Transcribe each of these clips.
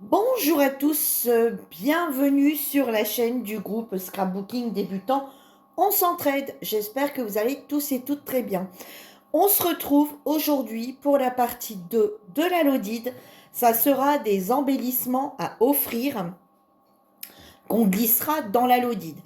Bonjour à tous, bienvenue sur la chaîne du groupe Scrapbooking débutant. On s'entraide, j'espère que vous allez tous et toutes très bien. On se retrouve aujourd'hui pour la partie 2 de la Lodide. Ça sera des embellissements à offrir qu'on glissera dans la Lodide.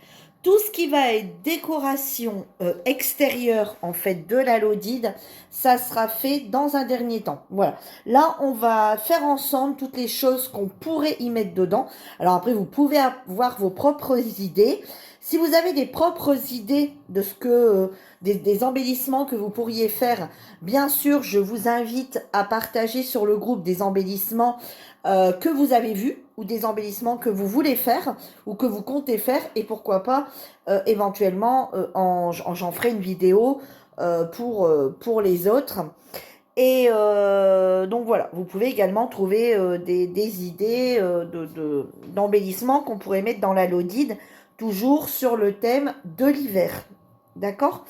Tout ce qui va être décoration extérieure en fait de la Lodide, ça sera fait dans un dernier temps. Voilà. Là, on va faire ensemble toutes les choses qu'on pourrait y mettre dedans. Alors après, vous pouvez avoir vos propres idées. Si vous avez des propres idées de ce que des embellissements que vous pourriez faire, bien sûr, je vous invite à partager sur le groupe des embellissements que vous avez vus ou des embellissements que vous voulez faire ou que vous comptez faire et pourquoi pas éventuellement j'en ferai une vidéo pour les autres. Et donc voilà, vous pouvez également trouver des idées d'embellissement qu'on pourrait mettre dans la Lodide, toujours sur le thème de l'hiver. D'accord?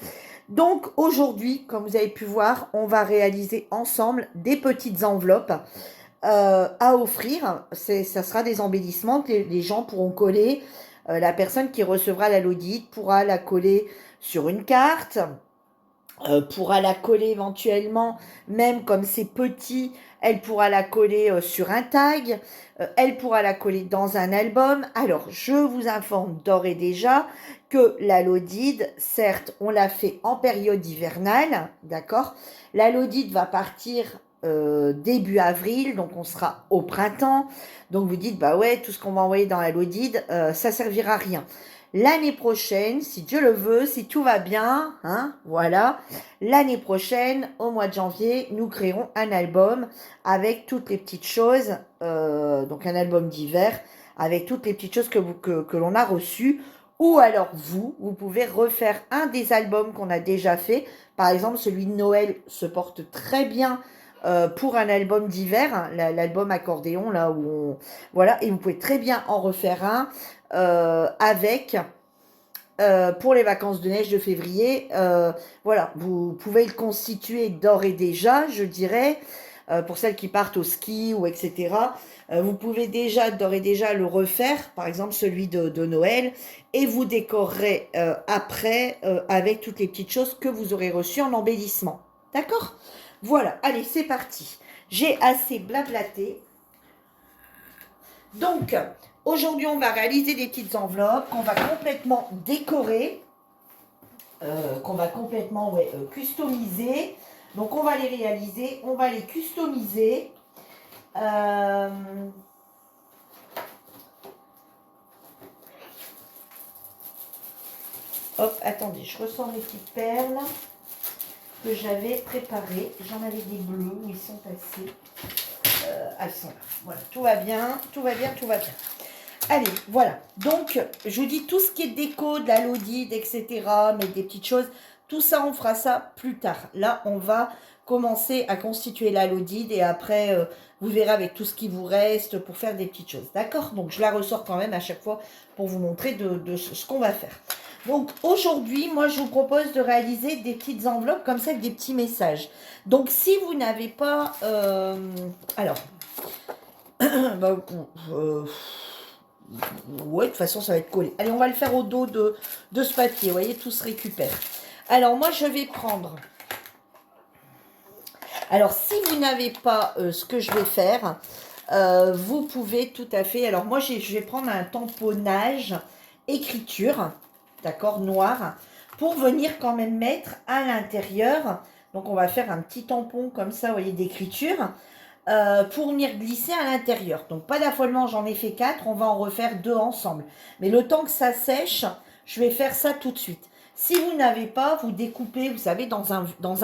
Donc aujourd'hui, comme vous avez pu voir, on va réaliser ensemble des petites enveloppes à offrir. Ça sera des embellissements que les gens pourront coller. La personne qui recevra la Lodite pourra la coller sur une carte, pourra la coller éventuellement, même comme c'est petit, elle pourra la coller sur un tag, elle pourra la coller dans un album. Alors, je vous informe d'ores et déjà que la Lodide, certes, on l'a fait en période hivernale, d'accord? La Lodide va partir début avril, donc on sera au printemps. Donc vous dites, bah ouais, tout ce qu'on va envoyer dans la Lodide, ça servira à rien. L'année prochaine, si Dieu le veut, si tout va bien, hein, voilà, l'année prochaine, au mois de janvier, nous créerons un album avec toutes les petites choses, donc un album d'hiver, avec toutes les petites choses que l'on a reçues. Ou alors vous pouvez refaire un des albums qu'on a déjà fait. Par exemple, celui de Noël se porte très bien pour un album d'hiver, hein, l'album accordéon, là où on... Voilà, et vous pouvez très bien en refaire un avec pour les vacances de neige de février. Voilà, vous pouvez le constituer d'ores et déjà, je dirais, pour celles qui partent au ski ou etc. Vous pouvez déjà d'ores et déjà le refaire, par exemple celui de Noël, et vous décorerez après avec toutes les petites choses que vous aurez reçues en embellissement. D'accord? Voilà, allez, c'est parti. J'ai assez blablaté. Donc, aujourd'hui, on va réaliser des petites enveloppes qu'on va complètement décorer, qu'on va complètement customiser. Donc, on va les réaliser, on va les customiser. Euh, Hop, attendez, je ressens mes petites perles que j'avais préparées. J'en avais des bleus où ils sont passés. Elles sont là. Voilà, tout va bien, tout va bien, tout va bien. Allez, voilà. Donc, je vous dis tout ce qui est déco, de la Lodide, etc., mais des petites choses, tout ça, on fera ça plus tard. Là, on va commencer à constituer la Lodide et après, vous verrez avec tout ce qui vous reste pour faire des petites choses. D'accord? Donc, je la ressors quand même à chaque fois pour vous montrer de ce qu'on va faire. Donc, aujourd'hui, moi, je vous propose de réaliser des petites enveloppes comme ça avec des petits messages. Donc, si vous n'avez pas... alors... bah, ouais, de toute façon, ça va être collé. Allez, on va le faire au dos de ce papier. Vous voyez, tout se récupère. Alors, moi, je vais prendre... Alors, si vous n'avez pas ce que je vais faire, vous pouvez tout à fait... Alors, moi, je vais prendre un tamponnage écriture, d'accord, noir, pour venir quand même mettre à l'intérieur. Donc, on va faire un petit tampon comme ça, vous voyez, d'écriture. Pour venir glisser à l'intérieur. Donc pas d'affolement, j'en ai fait 4, on va en refaire 2 ensemble. Mais le temps que ça sèche, je vais faire ça tout de suite. Si vous n'avez pas, vous découpez, vous savez, dans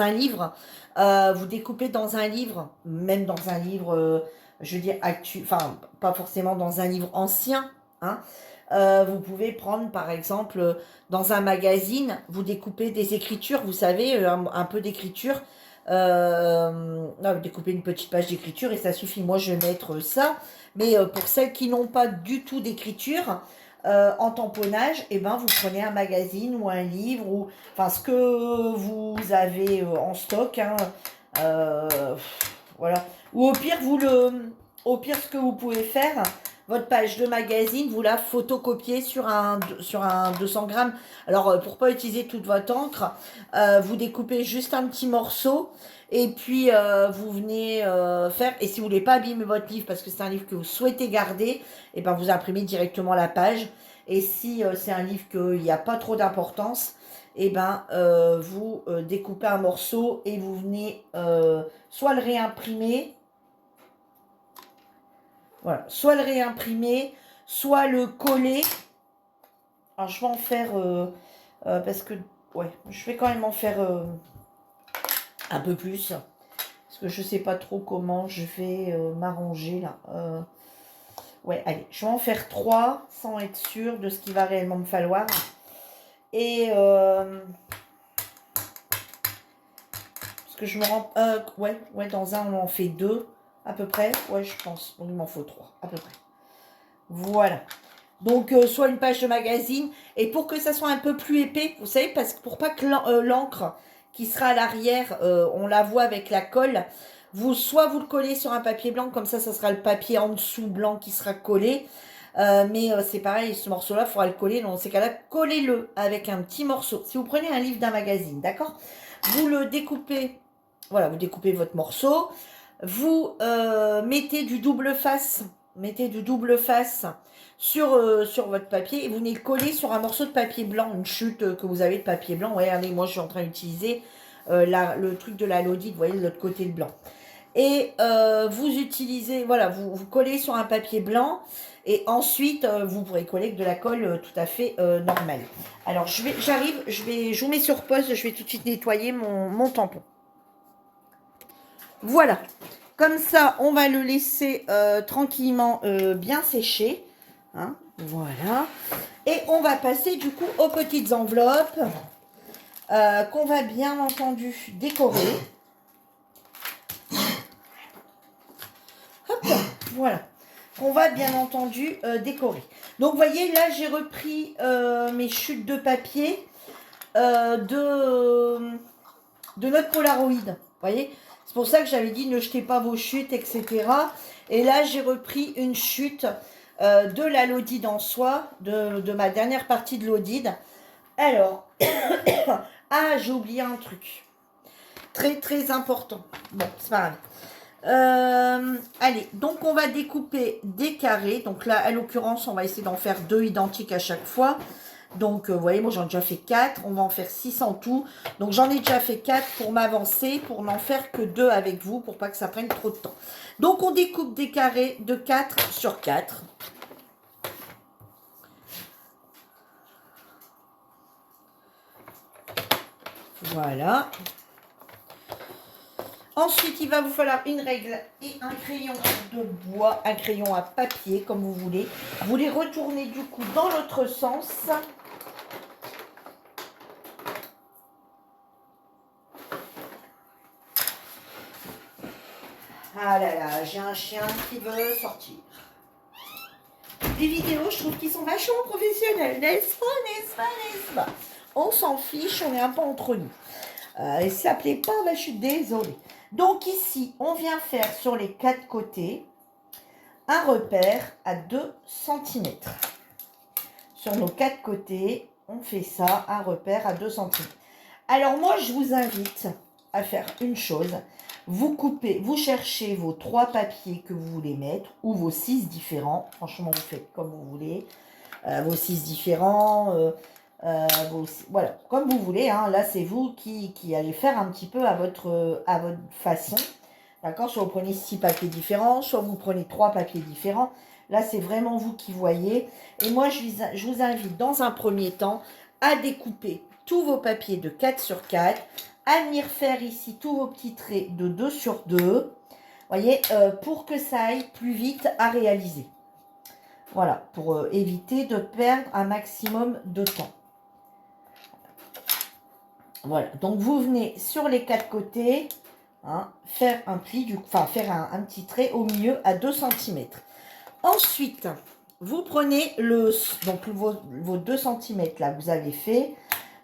un livre, vous découpez dans un livre, même dans un livre, je veux dire, enfin, pas forcément dans un livre ancien, hein. Vous pouvez prendre, par exemple, dans un magazine, vous découpez des écritures, vous savez, un peu d'écriture, découper une petite page d'écriture et ça suffit. Moi, je vais mettre ça. Mais pour celles qui n'ont pas du tout d'écriture, en tamponnage, et ben, vous prenez un magazine ou un livre, ou enfin ce que vous avez en stock. Hein, voilà. Ou au pire, au pire, ce que vous pouvez faire, votre page de magazine, vous la photocopiez sur un 200 grammes. Alors, pour pas utiliser toute votre encre, vous découpez juste un petit morceau. Et puis, vous venez faire... Et si vous voulez pas abîmer votre livre, parce que c'est un livre que vous souhaitez garder, et ben vous imprimez directement la page. Et si c'est un livre qu'il n'y a pas trop d'importance, et ben vous découpez un morceau et vous venez soit le réimprimer, voilà, soit le réimprimer, soit le coller. Alors je vais en faire parce que ouais, je vais quand même en faire un peu plus parce que je sais pas trop comment je vais m'arranger là. Ouais, allez, je vais en faire 3 sans être sûre de ce qu'il va réellement me falloir. Et parce que je me rends... ouais, dans un, on en fait 2 à peu près. Ouais, je pense. Donc, il m'en faut 3 à peu près. Voilà. Donc, soit une page de magazine. Et pour que ça soit un peu plus épais, vous savez, parce que pour pas que l'encre qui sera à l'arrière, on la voit avec la colle, soit vous le collez sur un papier blanc, comme ça sera le papier en dessous blanc qui sera collé. Mais c'est pareil, ce morceau-là, il faudra le coller. Dans ces cas-là, collez-le avec un petit morceau. Si vous prenez un livre d'un magazine, d'accord? Vous le découpez, voilà, vous découpez votre morceau. Vous mettez du double face, sur votre papier et vous venez le coller sur un morceau de papier blanc, une chute que vous avez de papier blanc. Ouais, regardez, moi je suis en train d'utiliser le truc de la Lodi, vous voyez de l'autre côté le blanc. Et vous utilisez, voilà, vous collez sur un papier blanc et ensuite vous pourrez coller avec de la colle tout à fait normale. Alors j'arrive, je vous mets sur pause, je vais tout de suite nettoyer mon tampon. Voilà, comme ça on va le laisser tranquillement bien sécher. Hein, voilà. Et on va passer du coup aux petites enveloppes qu'on va bien entendu décorer. Hop, voilà. Qu'on va bien entendu décorer. Donc, vous voyez, là, j'ai repris mes chutes de papier de notre Polaroid. Vous voyez, c'est pour ça que j'avais dit ne jetez pas vos chutes, etc. Et là, j'ai repris une chute de la Lodide en soie, de ma dernière partie de Lodide. Alors, ah, j'ai oublié un truc. Très, très important. Bon, c'est pas grave. Allez, donc on va découper des carrés. Donc là, à l'occurrence, on va essayer d'en faire 2 identiques à chaque fois. Donc, vous voyez, moi j'en ai déjà fait 4. On va en faire 6 en tout. Donc, j'en ai déjà fait 4 pour m'avancer, pour n'en faire que 2 avec vous, pour pas que ça prenne trop de temps. Donc, on découpe des carrés de 4 sur 4. Voilà. Ensuite, il va vous falloir une règle et un crayon de bois, un crayon à papier, comme vous voulez. Vous les retournez du coup dans l'autre sens. Ah là là, j'ai un chien qui veut sortir. Les vidéos, je trouve qu'ils sont vachement professionnels, n'est-ce pas, n'est-ce pas, n'est-ce pas? On s'en fiche, on est un peu entre nous. Et si ça ne plaît pas, ben, je suis désolée. Donc ici, on vient faire sur les 4 côtés un repère à 2 cm. Sur nos 4 côtés, on fait ça, un repère à 2 cm. Alors moi, je vous invite à faire une chose. Vous coupez, vous cherchez vos 3 papiers que vous voulez mettre, ou vos 6 différents. Franchement, vous faites comme vous voulez. Vos 6 différents... voilà, comme vous voulez, hein, là c'est vous qui allez faire un petit peu à votre façon, d'accord? Soit vous prenez 6 papiers différents, soit vous prenez 3 papiers différents, là c'est vraiment vous qui voyez, et moi je vous invite dans un premier temps à découper tous vos papiers de 4 sur 4, à venir faire ici tous vos petits traits de 2 sur 2, voyez, pour que ça aille plus vite à réaliser. Voilà, pour éviter de perdre un maximum de temps. Voilà, donc vous venez sur les 4 côtés, hein, faire un pli, faire un petit trait au milieu à 2 cm. Ensuite, vous prenez vos 2 cm là, vous avez fait.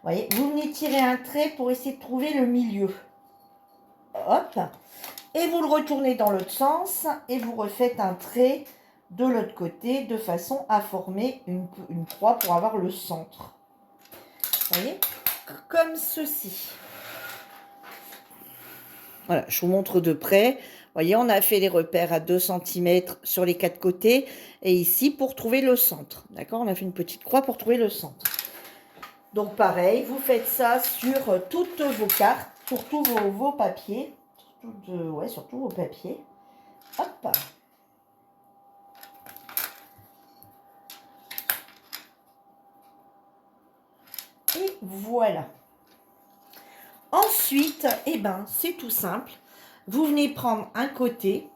Voyez, vous venez tirer un trait pour essayer de trouver le milieu. Hop, Et vous le retournez dans l'autre sens et vous refaites un trait de l'autre côté de façon à former une croix pour avoir le centre. Vous voyez? Comme ceci. Voilà, je vous montre de près. Vous voyez, on a fait les repères à 2 cm sur les 4 côtés. Et ici, pour trouver le centre. D'accord? On a fait une petite croix pour trouver le centre. Donc, pareil, vous faites ça sur toutes vos cartes, sur tous vos papiers. Sur tous vos papiers. Hop! Et voilà. Ensuite, eh ben, c'est tout simple. Vous venez prendre un côté.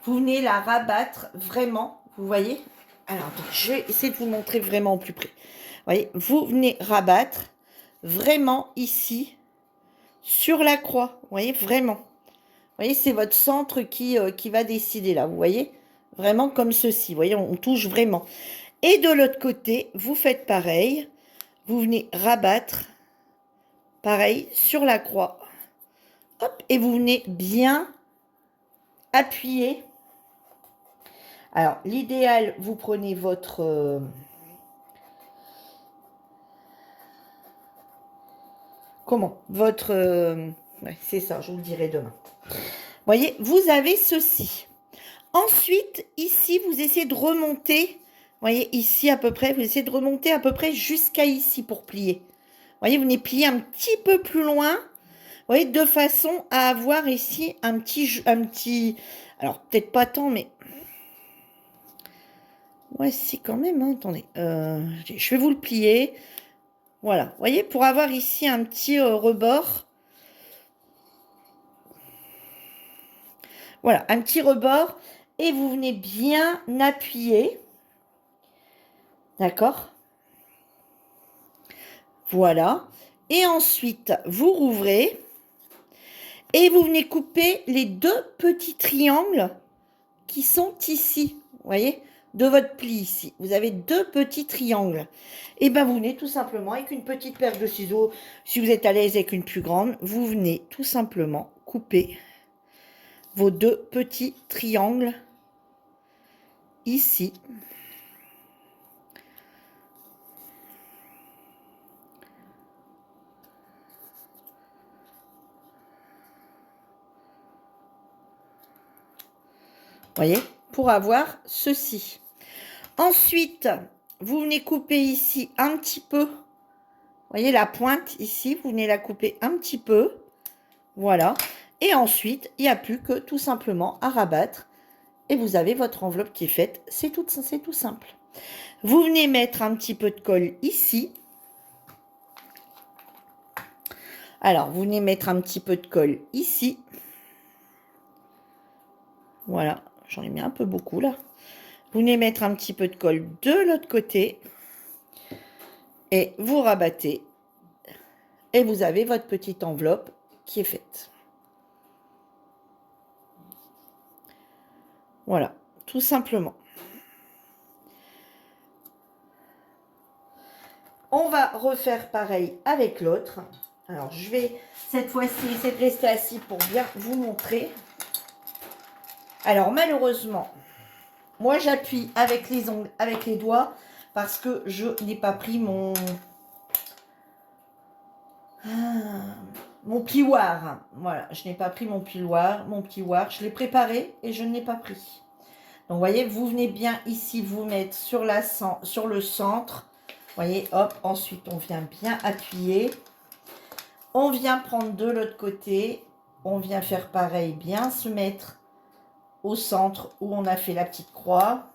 Vous venez la rabattre vraiment. Vous voyez? Alors, je vais essayer de vous montrer vraiment au plus près. Vous voyez? Vous venez rabattre vraiment ici sur la croix. Vous voyez? Vraiment. Vous voyez? C'est votre centre qui va décider là. Vous voyez? Vraiment comme ceci. Vous voyez? On touche vraiment. Et de l'autre côté, vous faites pareil. Vous venez rabattre pareil sur la croix. Hop, et vous venez bien appuyer. Alors, l'idéal, vous prenez votre... ouais, c'est ça, je vous le dirai demain. Vous voyez, vous avez ceci. Ensuite, ici, vous essayez de remonter. Vous voyez, ici à peu près, vous essayez de remonter à peu près jusqu'à ici pour plier. Vous voyez, vous venez plier un petit peu plus loin. Vous voyez, de façon à avoir ici un petit... Alors, peut-être pas tant, mais... Ouais, si, quand même, hein, attendez. Je vais vous le plier. Voilà, vous voyez, pour avoir ici un petit rebord. Voilà, un petit rebord. Et vous venez bien appuyer. D'accord? Voilà. Et ensuite, vous rouvrez. Et vous venez couper les 2 petits triangles qui sont ici. Vous voyez? De votre pli ici. Vous avez 2 petits triangles. Et bien, vous venez tout simplement avec une petite paire de ciseaux. Si vous êtes à l'aise avec une plus grande, vous venez tout simplement couper vos 2 petits triangles ici. Voyez, pour avoir ceci. Ensuite, vous venez couper ici un petit peu. Vous voyez la pointe ici, vous venez la couper un petit peu. Voilà. Et ensuite, il n'y a plus que tout simplement à rabattre. Et vous avez votre enveloppe qui est faite. C'est tout simple. Vous venez mettre un petit peu de colle ici. Alors, vous venez mettre un petit peu de colle ici. Voilà. J'en ai mis un peu beaucoup là. Vous venez mettre un petit peu de colle de l'autre côté. Et vous rabattez. Et vous avez votre petite enveloppe qui est faite. Voilà, tout simplement. On va refaire pareil avec l'autre. Alors, je vais cette fois-ci essayer de rester assis pour bien vous montrer. Alors, malheureusement, moi, j'appuie avec les ongles, avec les doigts, parce que je n'ai pas pris mon plioir. Voilà, je n'ai pas pris mon plioir. Je l'ai préparé et je ne l'ai pas pris. Donc, vous voyez, vous venez bien ici vous mettre sur le centre. Vous voyez, hop, ensuite, on vient bien appuyer. On vient prendre de l'autre côté. On vient faire pareil, bien se mettre au centre où on a fait la petite croix.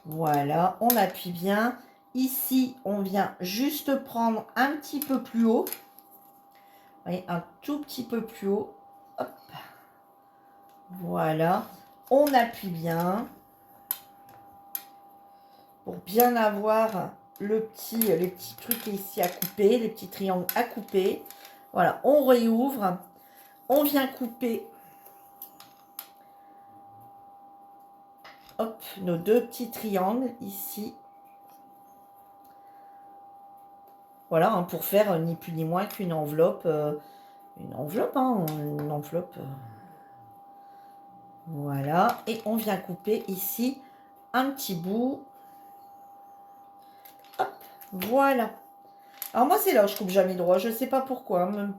Voilà, on appuie bien. Ici, on vient juste prendre un petit peu plus haut. Vous voyez, un tout petit peu plus haut. Hop. Voilà. On appuie bien. Pour bien avoir les petits trucs ici à couper, les petits triangles à couper. Voilà, on réouvre. On vient couper. Hop, nos 2 petits triangles ici. Voilà, hein, pour faire ni plus ni moins qu'une enveloppe une enveloppe, hein, une enveloppe. Voilà, et on vient couper ici un petit bout. Hop, voilà. Alors moi, c'est là où je coupe jamais droit. Je ne sais pas pourquoi. Ne me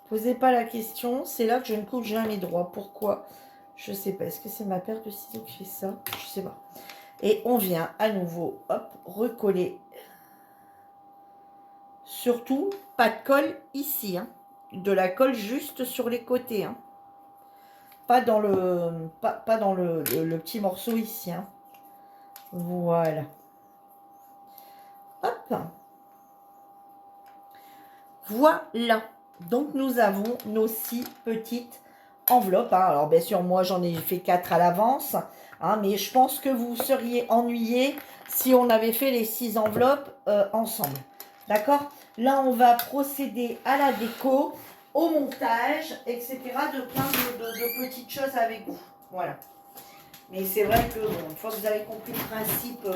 posez pas la question. C'est là que je ne coupe jamais droit. Pourquoi? Je ne sais pas. Est-ce que c'est ma paire de ciseaux qui fait ça? Je ne sais pas. Et on vient à nouveau, hop, recoller. Surtout, pas de colle ici. Hein. De la colle juste sur les côtés. Hein. Pas dans pas dans le petit morceau ici. Hein. Voilà. Hop. Voilà. Donc, nous avons nos 6 petites enveloppes. Hein. Alors, bien sûr, moi, j'en ai fait 4 à l'avance. Hein, mais je pense que vous seriez ennuyés si on avait fait les 6 enveloppes ensemble. D'accord? Là, on va procéder à la déco, au montage, etc. de plein de petites choses avec vous. Voilà. Mais c'est vrai que, bon, une fois que vous avez compris le principe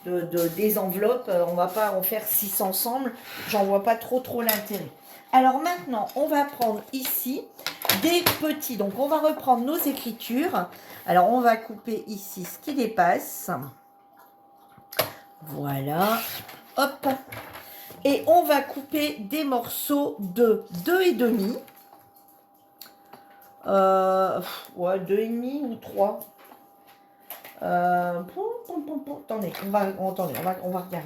des enveloppes, on ne va pas en faire 6 ensemble. J'en vois pas trop l'intérêt. Alors maintenant, on va prendre ici des petits. Donc, on va reprendre nos écritures. Alors, on va couper ici ce qui dépasse. Voilà. Hop. Et on va couper des morceaux de 2,5. Ouais, 2,5 ou 3. Attendez, on va regarder.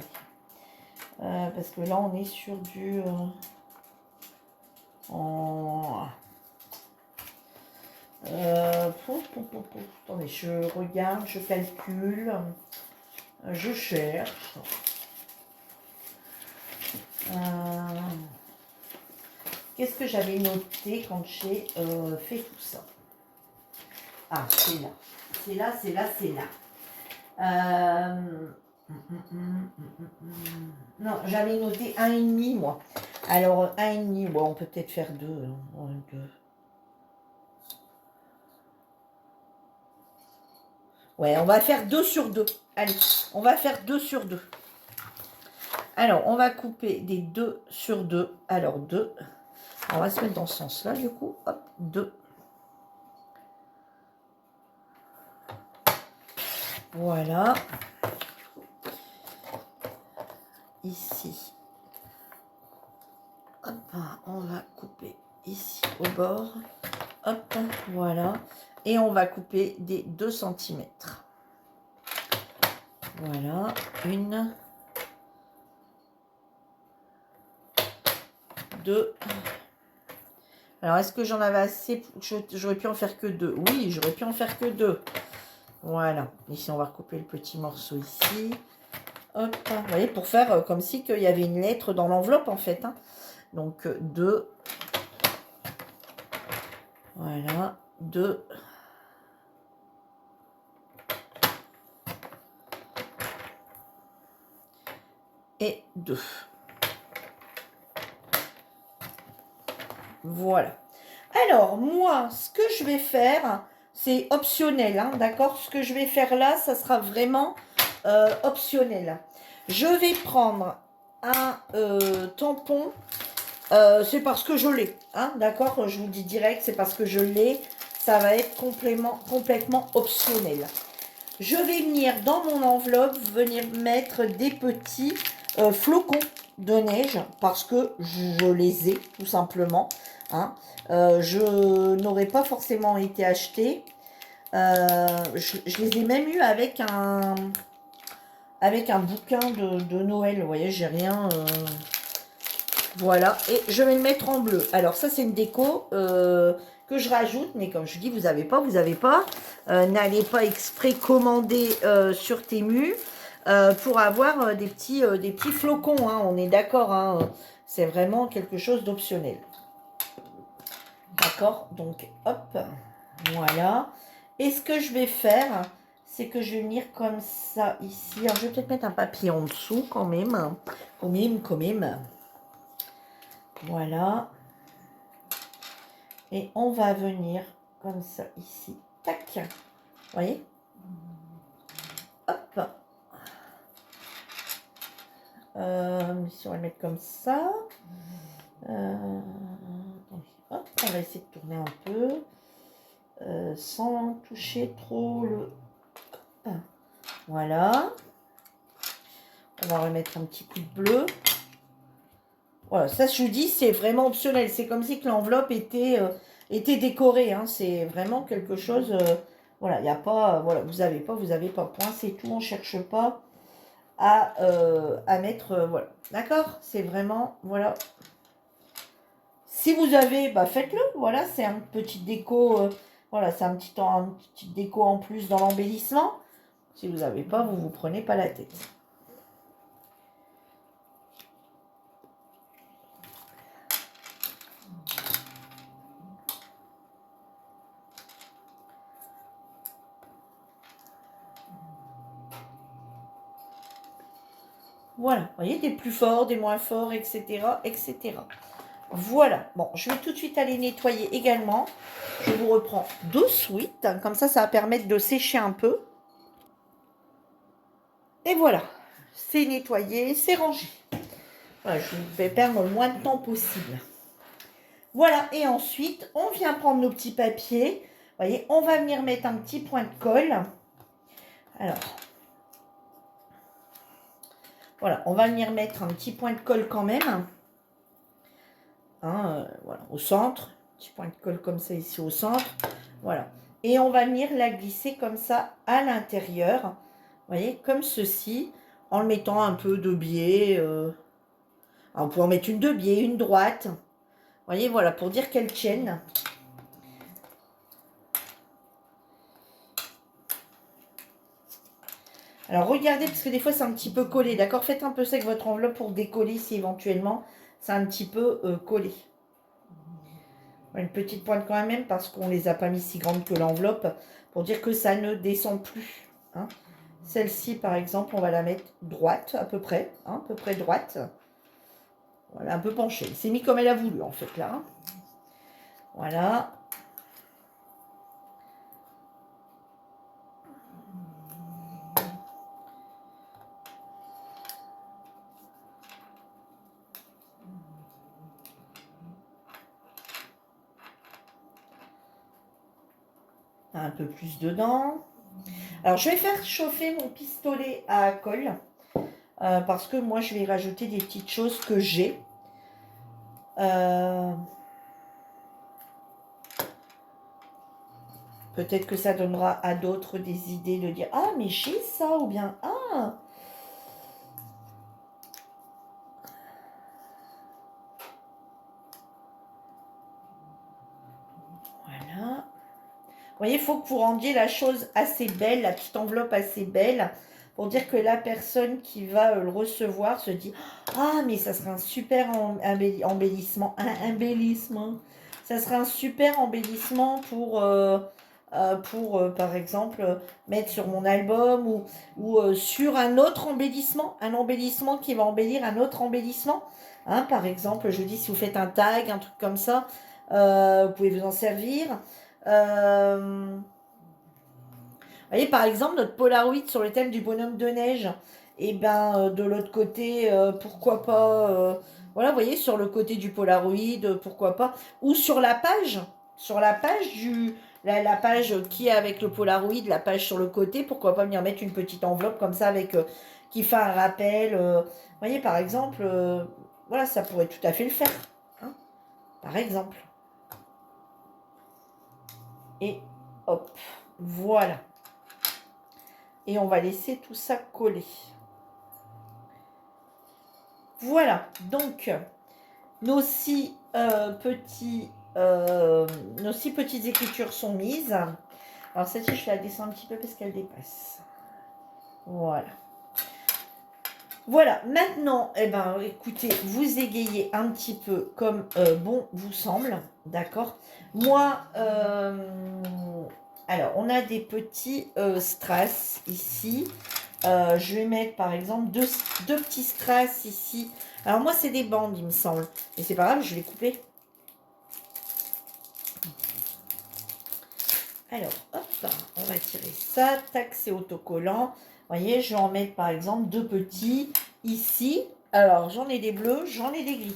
Parce que là, on est sur du... attendez, je regarde, je calcule, je cherche. Qu'est-ce que j'avais noté quand j'ai fait tout ça? Ah, c'est là. C'est là, c'est là, c'est là. Non, j'avais noté 1,5 moi. Alors, 1,5, bon, on peut peut-être faire 2. Ouais, on va faire 2 sur 2. Allez, on va faire 2 sur 2. Alors, on va couper des 2 sur 2. Alors, 2. On va se mettre dans ce sens-là, du coup. Hop, 2. Voilà. Ici. Hop, on va couper ici au bord. Hop, voilà. Et on va couper des 2 cm. Voilà. 1. 2. Alors, est-ce que j'en avais assez? J'aurais pu en faire que 2. Oui, j'aurais pu en faire que 2. Voilà. Ici, on va recouper le petit morceau ici. Hop. Vous voyez, pour faire comme si qu'il y avait une lettre dans l'enveloppe, en fait. Hein. Donc, 2. Voilà. 2. Et 2. Voilà. Alors, moi, ce que je vais faire, c'est optionnel, hein, d'accord? Ce que je vais faire là, ça sera vraiment optionnel. Je vais prendre un tampon. C'est parce que je l'ai, hein, d'accord? Je vous dis direct, c'est parce que je l'ai. Ça va être complètement optionnel. Je vais venir dans mon enveloppe, venir mettre des petits flocons de neige parce que je les ai tout simplement. Hein. Je n'aurais pas forcément été acheté. Je les ai même eu avec un bouquin de Noël. Vous voyez, j'ai rien. Voilà, et je vais le mettre en bleu. Alors ça, c'est une déco que je rajoute, mais comme je dis, vous n'avez pas, vous n'avez pas. N'allez pas exprès commander sur Temu pour avoir des petits flocons. Hein, on est d'accord, hein, c'est vraiment quelque chose d'optionnel. D'accord, donc hop, voilà. Et ce que je vais faire, c'est que je vais venir comme ça ici. Alors, je vais peut-être mettre un papier en dessous quand même. Quand même. Voilà. Et on va venir comme ça ici. Tac. Vous voyez? Hop. Si on va le mettre comme ça. Hop, on va essayer de tourner un peu. Sans toucher trop le... Voilà. On va remettre un petit coup de bleu. Voilà, ça je vous dis, c'est vraiment optionnel. C'est comme si que l'enveloppe était décorée. Hein. C'est vraiment quelque chose... voilà, il n'y a pas... voilà, vous avez pas. Point, c'est tout. On ne cherche pas à mettre... voilà, d'accord. C'est vraiment... Voilà. Si vous avez, bah faites-le. Voilà, c'est un petit déco... voilà, c'est un petit déco en plus dans l'embellissement. Si vous n'avez pas, vous prenez pas la tête. Voilà, vous voyez, des plus forts, des moins forts, etc., etc. Voilà, bon, je vais tout de suite aller nettoyer également. Je vous reprends d'eau sweet, comme ça va permettre de sécher un peu. Et voilà, c'est nettoyé, c'est rangé. Voilà, je vais perdre le moins de temps possible. Voilà, et ensuite, on vient prendre nos petits papiers. Vous voyez, on va venir mettre un petit point de colle. Alors, voilà, on va venir mettre un petit point de colle quand même. Hein, voilà, au centre. Petit point de colle comme ça ici au centre. Voilà. Et on va venir la glisser comme ça à l'intérieur. Vous voyez, comme ceci. En le mettant un peu de biais. On peut en mettre une de biais, une droite. Vous voyez, voilà, pour dire qu'elle tienne. Alors, regardez, parce que des fois, c'est un petit peu collé. D'accord? Faites un peu ça avec votre enveloppe pour décoller si éventuellement, c'est un petit peu collé. Une petite pointe quand même, parce qu'on ne les a pas mis si grandes que l'enveloppe, pour dire que ça ne descend plus. Hein. Celle-ci, par exemple, on va la mettre droite, à peu près. Hein, à peu près droite. Voilà, un peu penchée. C'est mis comme elle a voulu, en fait, là. Voilà. Un peu plus dedans. Alors, je vais faire chauffer mon pistolet à colle. Parce que moi, je vais rajouter des petites choses que j'ai. Peut-être que ça donnera à d'autres des idées de dire « Ah, mais j'ai ça » ou bien « Ah ». Voilà. Vous voyez, il faut que vous rendiez la chose assez belle, la petite enveloppe assez belle, pour dire que la personne qui va le recevoir se dit « Ah, mais ça serait un super embellissement. Un embellissement. Ça serait un super embellissement pour par exemple, mettre sur mon album ou sur un autre embellissement. Un embellissement qui va embellir un autre embellissement. Hein, par exemple, je dis si vous faites un tag, un truc comme ça, vous pouvez vous en servir. Vous voyez, par exemple, notre Polaroid sur le thème du bonhomme de neige. Et ben, de l'autre côté, pourquoi pas... voilà, vous voyez, sur le côté du Polaroid, pourquoi pas. Ou sur la page du... La page qui est avec le Polaroid, la page sur le côté, pourquoi pas venir mettre une petite enveloppe comme ça avec qui fait un rappel. Vous voyez, par exemple, voilà, ça pourrait tout à fait le faire. Hein, par exemple. Et hop, voilà. Et on va laisser tout ça coller. Voilà, donc nos six petites écritures sont mises. Alors celle-ci, je la descends un petit peu parce qu'elle dépasse. Voilà. Voilà, maintenant, eh ben, écoutez, vous égayez un petit peu comme bon vous semble, d'accord? Moi, alors, on a des petits strass ici. Je vais mettre, par exemple, deux petits strass ici. Alors, moi, c'est des bandes, il me semble. Mais c'est pas grave, je vais couper. Alors, hop, on va tirer ça. Tac, c'est autocollant. Vous voyez, je vais en mettre, par exemple, deux petits ici. Alors, j'en ai des bleus, j'en ai des gris.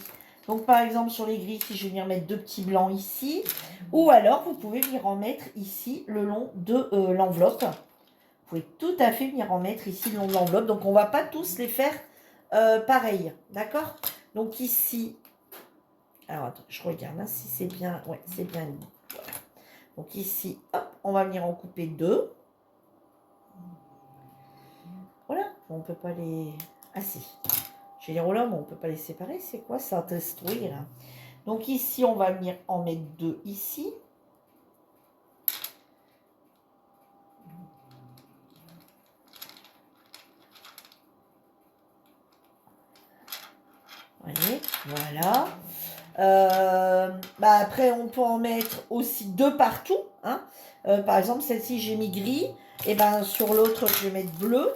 Donc par exemple sur les gris, si je vais venir mettre 2 petits blancs ici, ou alors vous pouvez venir en mettre ici le long de l'enveloppe. Vous pouvez tout à fait venir en mettre ici le long de l'enveloppe. Donc on ne va pas tous les faire pareil, d'accord? Donc ici, alors attends, je regarde hein, si c'est bien, ouais c'est bien. Voilà. Donc ici, hop, on va venir en couper 2. Voilà, on peut pas les... Ah si, je vais dire oh là, mais on peut pas les séparer, c'est quoi ça, testouille là? Donc ici, on va venir en mettre 2 ici. Voyez, voilà. Après, on peut en mettre aussi 2 partout. Hein. Par exemple, celle-ci, j'ai mis gris. Et ben sur l'autre, je vais mettre bleu.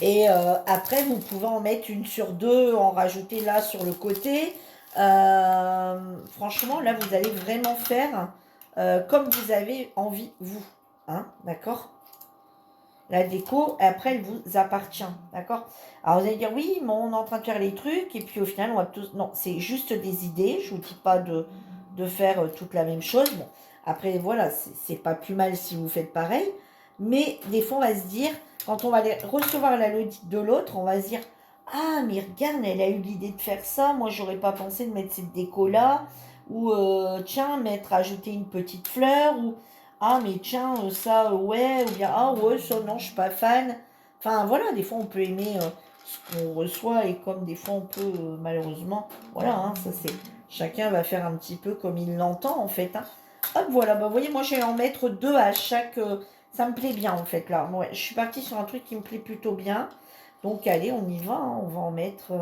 Et après, vous pouvez en mettre une sur 2, en rajouter là sur le côté. Franchement, là, vous allez vraiment faire comme vous avez envie, vous. Hein, d'accord? La déco, après, elle vous appartient, d'accord? Alors, vous allez dire, oui, mais on est en train de faire les trucs, et puis au final, on va tous... Non, c'est juste des idées, je vous dis pas de faire toute la même chose. Bon, après, voilà, c'est pas plus mal si vous faites pareil, mais des fois, on va se dire, quand on va recevoir la l'audit de l'autre, on va se dire, ah, mais regarde, elle a eu l'idée de faire ça, moi, j'aurais pas pensé de mettre cette déco-là, ou, tiens, ajouter une petite fleur, ou... Ah, mais tiens, ça, ouais, ou bien, ah, ouais, ça, non, je suis pas fan. Enfin, voilà, des fois, on peut aimer ce qu'on reçoit, et comme des fois, on peut, malheureusement, voilà, hein, ça, c'est... Chacun va faire un petit peu comme il l'entend, en fait. Hein. Hop, voilà, bah, vous voyez, moi, je vais en mettre 2 à chaque... ça me plaît bien, en fait, là. Ouais, je suis partie sur un truc qui me plaît plutôt bien. Donc, allez, on y va, hein, on va en mettre...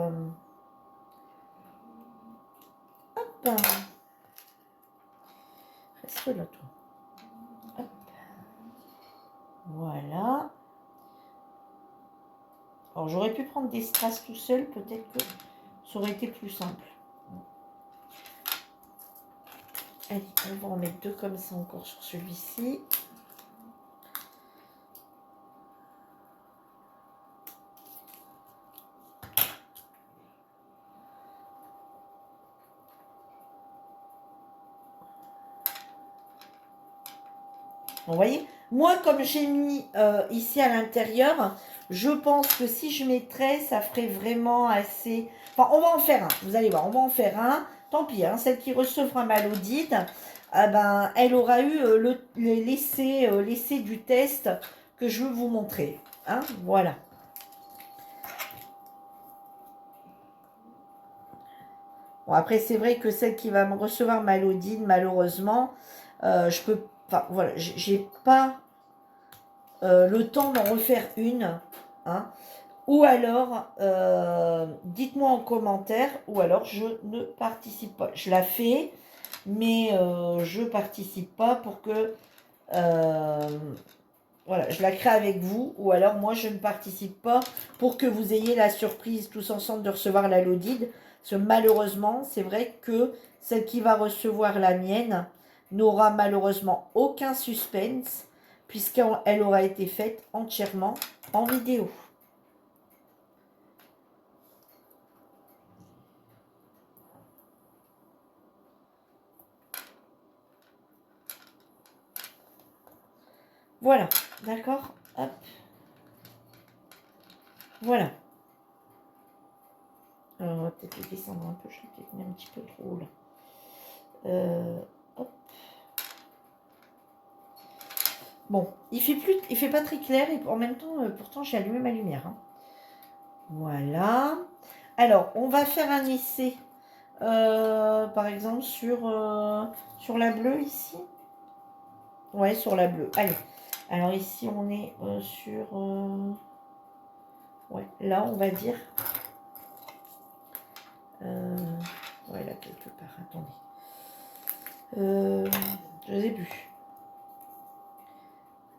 Hop, reste là, toi. Hop, voilà. Alors, j'aurais pu prendre des strass tout seul, peut-être que ça aurait été plus simple. Allez, on va en mettre 2 comme ça encore sur celui-ci. Vous voyez, moi, comme j'ai mis ici à l'intérieur, je pense que si je mettrais, ça ferait vraiment assez... Enfin, on va en faire un, vous allez voir, on va en faire un. Tant pis, hein, celle qui recevra ma l'audite, ben, elle aura eu l'essai du test que je veux vous montrer. Hein, voilà. Bon, après, c'est vrai que celle qui va me recevoir ma l'audite, malheureusement, je peux... Enfin, voilà, j'ai pas le temps d'en refaire une. Hein. Ou alors, dites-moi en commentaire, ou alors je ne participe pas. Je la fais, mais je participe pas pour que... voilà, je la crée avec vous, ou alors moi je ne participe pas pour que vous ayez la surprise tous ensemble de recevoir la Lodide. Parce que malheureusement, c'est vrai que celle qui va recevoir la mienne n'aura malheureusement aucun suspense, puisqu'elle aura été faite entièrement en vidéo. Voilà, d'accord? Hop. Voilà. Alors, on va peut-être le descendre un peu, je l'ai peut-être mis un petit peu trop haut là. Hop. Bon, il fait pas très clair et en même temps, pourtant j'ai allumé ma lumière. Hein. Voilà. Alors, on va faire un essai, par exemple sur la bleue ici. Ouais, sur la bleue. Allez. Alors ici, on est sur... ouais, là, on va dire... ouais, là, quelque part. Attendez. Je ne sais plus.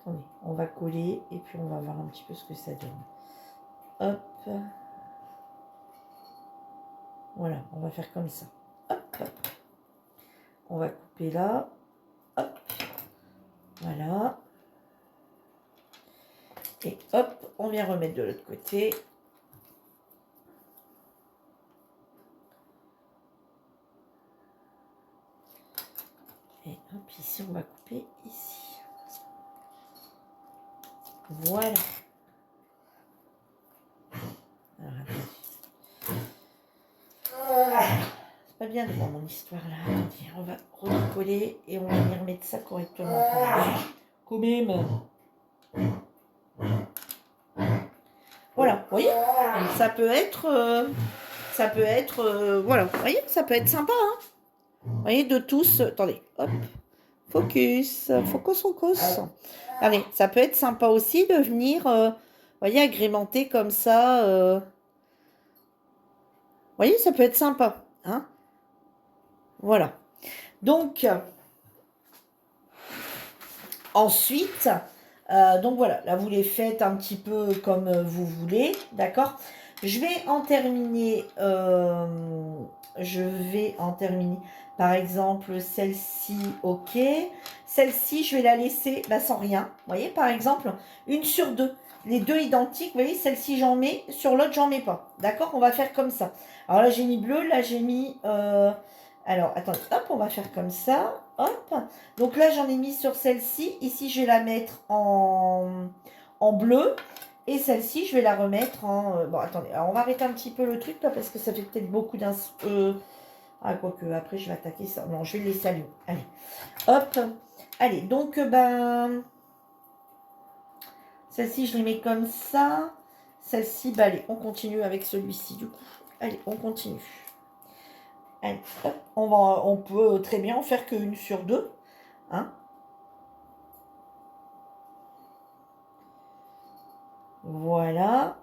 Attendez, on va coller et puis on va voir un petit peu ce que ça donne. Hop. Voilà, on va faire comme ça. Hop. On va couper là. Hop. Voilà. Et hop, on vient remettre de l'autre côté. on va couper ici. Voilà. C'est pas bien devant mon histoire là. Attendez, on va recoller et on va venir mettre ça correctement. Quand même. Voilà, vous voyez, ça peut être, voilà, vous voyez, ça peut être sympa, hein. Vous voyez, de tous, attendez, hop, focus, focus. Allez, ça peut être sympa aussi de venir, vous voyez, agrémenter comme ça. Vous voyez, ça peut être sympa, hein. Voilà. Donc, ensuite, donc voilà, là vous les faites un petit peu comme vous voulez, d'accord. Je vais en terminer, par exemple celle-ci, ok. Celle-ci, je vais la laisser là sans rien, vous voyez, par exemple, une sur deux. Les deux identiques, vous voyez, celle-ci j'en mets, sur l'autre j'en mets pas, d'accord. On va faire comme ça. Alors là j'ai mis bleu, là j'ai mis... alors, attendez, hop, on va faire comme ça, hop. Donc là, j'en ai mis sur celle-ci. Ici, je vais la mettre en bleu. Et celle-ci, je vais la remettre en... bon, attendez, alors on va arrêter un petit peu le truc là, parce que ça fait peut-être beaucoup d'un... ah, quoique, après, je vais attaquer ça. Non, je vais le laisser allumer. Allez, hop. Allez, donc, ben... celle-ci, je les mets comme ça. Celle-ci, bah allez, on continue avec celui-ci, du coup. Allez, on continue. Allez, hop, on peut très bien en faire qu'une sur deux. Hein. Voilà.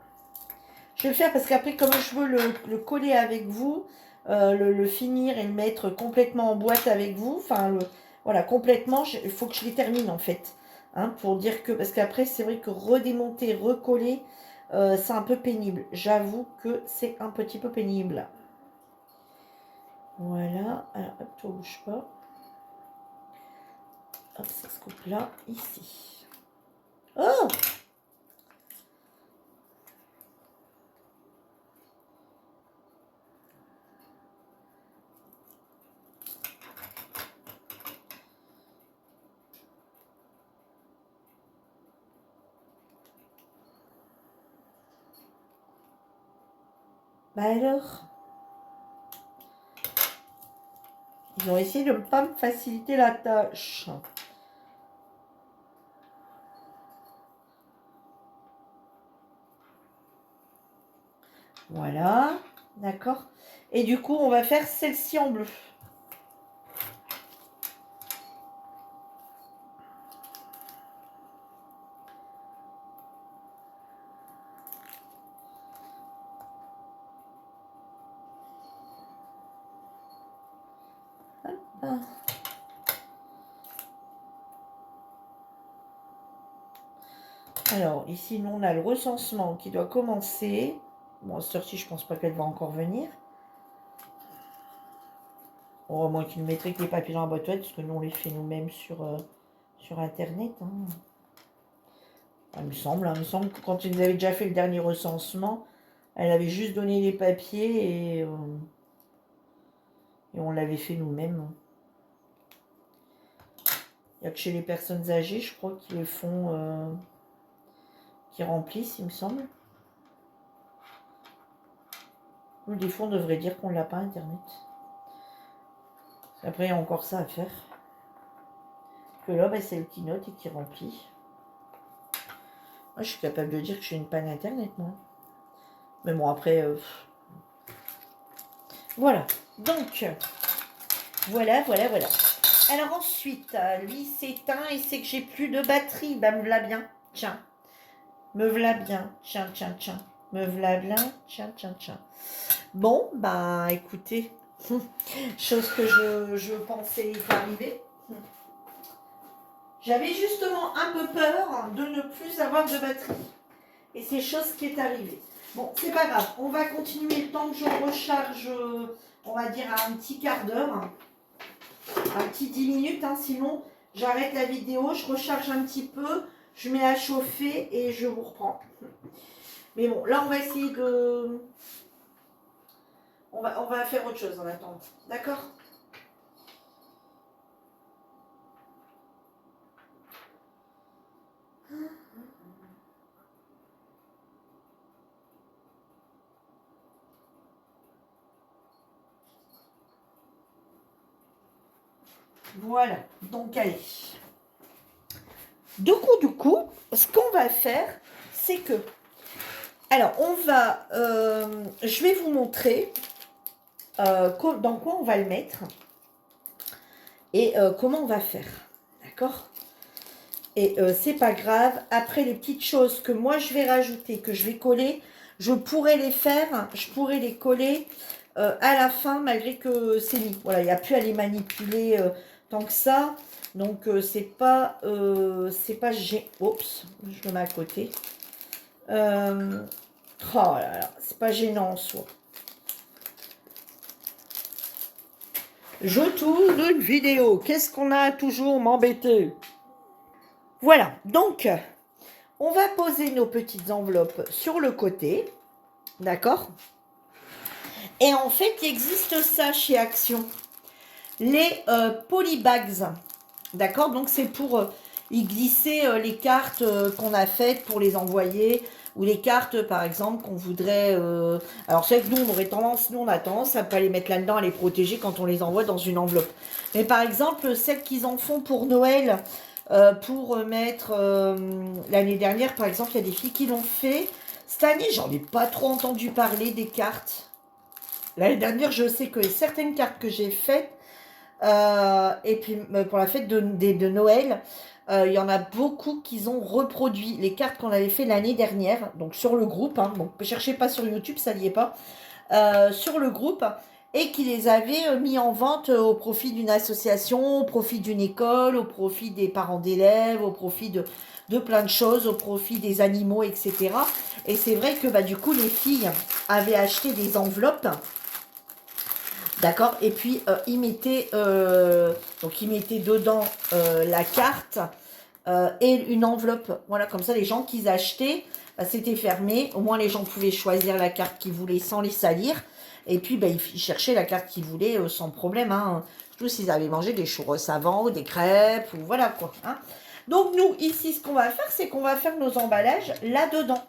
Je vais le faire parce qu'après, comme je veux le coller avec vous, le finir et le mettre complètement en boîte avec vous, enfin, voilà, complètement, il faut que je les termine en fait. Hein, pour dire que, parce qu'après, c'est vrai que redémonter, recoller, c'est un peu pénible. J'avoue que c'est un petit peu pénible. Voilà. Alors, hop, toi, bouge pas. Hop, ça se coupe là, ici. Oh! Bah alors, ils ont essayé de ne pas me faciliter la tâche. Voilà, d'accord. Et du coup, on va faire celle-ci en bleu. Hop. Alors, ici, nous, on a le recensement qui doit commencer. Bon, cette heure-ci, je pense pas qu'elle va encore venir. Bon, au moins qu'ils nous mettraient que les papiers dans la boîte, parce que nous, on les fait nous-mêmes sur Internet. Hein. Il me semble que quand ils avaient déjà fait le dernier recensement, elle avait juste donné les papiers et on l'avait fait nous-mêmes. Il n'y a que chez les personnes âgées, je crois, qui le font, qui remplissent, il me semble. Nous, des fois, on devrait dire qu'on l'a pas, Internet. Après, il y a encore ça à faire. Que là, bah, c'est le qui note et qui remplit. Moi, je suis capable de dire que j'ai une panne Internet, moi. Mais bon, après... Voilà. Donc, voilà. Alors ensuite, lui s'éteint et c'est que j'ai plus de batterie. Bah, me v'là bien. Tiens. Me v'là bien. Tiens. Me v'là bien. Tiens. Bon, bah, écoutez. Chose que je pensais arriver. J'avais justement un peu peur de ne plus avoir de batterie. Et c'est chose qui est arrivée. Bon, c'est pas grave. On va continuer le temps que je recharge, on va dire à un petit quart d'heure. Un petit 10 minutes, hein, sinon j'arrête la vidéo, je recharge un petit peu, je mets à chauffer et je vous reprends. Mais bon, là on va essayer de... On va faire autre chose en attendant. D'accord ? Voilà, donc allez. Du coup, ce qu'on va faire, c'est que... Alors, on va... je vais vous montrer dans quoi on va le mettre et comment on va faire. D'accord? Et c'est pas grave. Après, les petites choses que moi, je vais rajouter, que je vais coller, je pourrais les faire, je pourrais les coller à la fin, malgré que c'est mis. Voilà, il n'y a plus à les manipuler tant que ça. Donc, c'est pas... Oups, je le mets à côté. Oh là là, c'est pas gênant en soi. Je tourne une vidéo. Qu'est-ce qu'on a à toujours m'embêter? Voilà, donc, on va poser nos petites enveloppes sur le côté. D'accord? Et en fait, il existe ça chez Action. Les polybags. D'accord? Donc, c'est pour y glisser les cartes qu'on a faites pour les envoyer. Ou les cartes, par exemple, qu'on voudrait... Alors, c'est vrai que nous, on a tendance à ne pas les mettre là-dedans, à les protéger quand on les envoie dans une enveloppe. Mais par exemple, celles qu'ils en font pour Noël, pour mettre... l'année dernière, par exemple, il y a des filles qui l'ont fait. Cette année, j'en ai pas trop entendu parler des cartes. L'année dernière, je sais que certaines cartes que j'ai faites, et puis pour la fête de Noël, il y en a beaucoup qui ont reproduit les cartes qu'on avait fait l'année dernière, donc sur le groupe, hein, donc ne cherchez pas sur YouTube, ça n'y est pas, sur le groupe, et qui les avaient mis en vente au profit d'une association, au profit d'une école, au profit des parents d'élèves, au profit de plein de choses, au profit des animaux, etc. Et c'est vrai que du coup, les filles avaient acheté des enveloppes. D'accord. Et puis, ils mettaient dedans la carte et une enveloppe. Voilà, comme ça, les gens qu'ils achetaient, c'était fermé. Au moins, les gens pouvaient choisir la carte qu'ils voulaient sans les salir. Et puis, ils cherchaient la carte qu'ils voulaient sans problème. Hein. Surtout s'ils avaient mangé des churros savants ou des crêpes, ou voilà quoi. Hein. Donc, nous, ici, ce qu'on va faire, c'est qu'on va faire nos emballages là-dedans.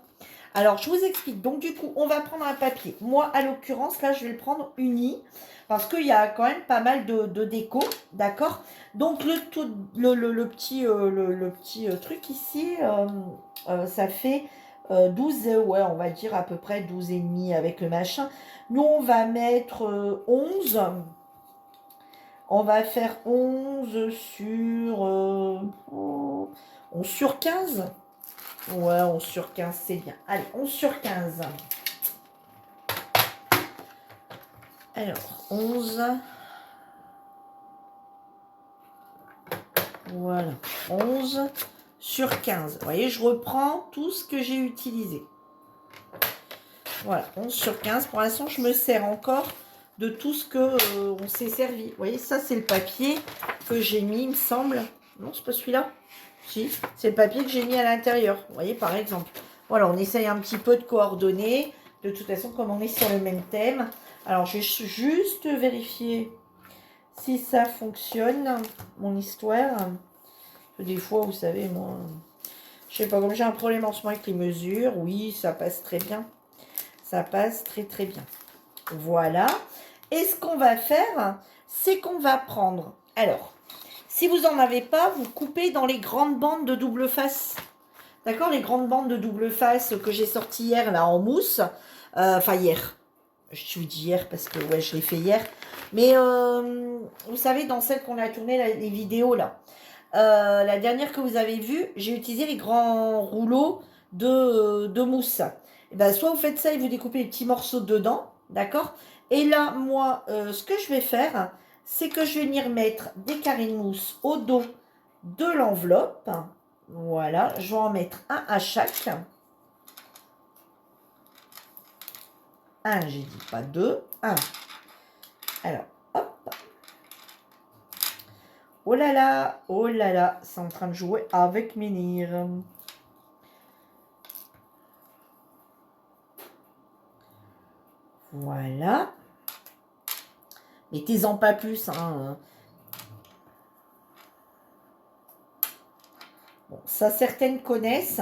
Alors, je vous explique. Donc, du coup, on va prendre un papier. Moi, à l'occurrence, là, je vais le prendre uni. Parce qu'il y a quand même pas mal de déco, d'accord? Donc, le petit truc ici, ça fait 12, ouais, on va dire à peu près 12 et demi avec le machin. Nous, on va mettre 11. On va faire 11 sur... 11 sur 15. Ouais, 11 sur 15, c'est bien. Allez, 11 sur 15. Alors, 11. Voilà, 11 sur 15. Vous voyez, je reprends tout ce que j'ai utilisé. Voilà, 11 sur 15. Pour l'instant, je me sers encore de tout ce que on s'est servi. Vous voyez, ça, c'est le papier que j'ai mis, il me semble. Non, c'est pas celui-là. Si, c'est le papier que j'ai mis à l'intérieur. Vous voyez, par exemple. Voilà, on essaye un petit peu de coordonner. De toute façon, comme on est sur le même thème. Alors, je vais juste vérifier si ça fonctionne, mon histoire. Des fois, vous savez, moi, je sais pas, comme j'ai un problème en ce moment avec les mesures, oui, ça passe très bien. Ça passe très très bien. Voilà. Et ce qu'on va faire, c'est qu'on va prendre... Alors, si vous n'en avez pas, vous coupez dans les grandes bandes de double face. D'accord? Les grandes bandes de double face que j'ai sorties hier, là, en mousse. Enfin, hier. Je vous dis hier parce que, ouais, je l'ai fait hier. Mais, vous savez, dans celle qu'on a tourné, les vidéos, là. La dernière que vous avez vue, j'ai utilisé les grands rouleaux de mousse. Et ben, soit vous faites ça et vous découpez les petits morceaux dedans, d'accord? Et là, moi, ce que je vais faire, c'est que je vais venir mettre des carrés de mousse au dos de l'enveloppe. Voilà, je vais en mettre un à chaque. Un, j'ai dit pas deux, un. Alors, hop. Oh là là, c'est en train de jouer avec mes nirs. Voilà. Mettez-en pas plus. Hein. Bon, ça, certaines connaissent.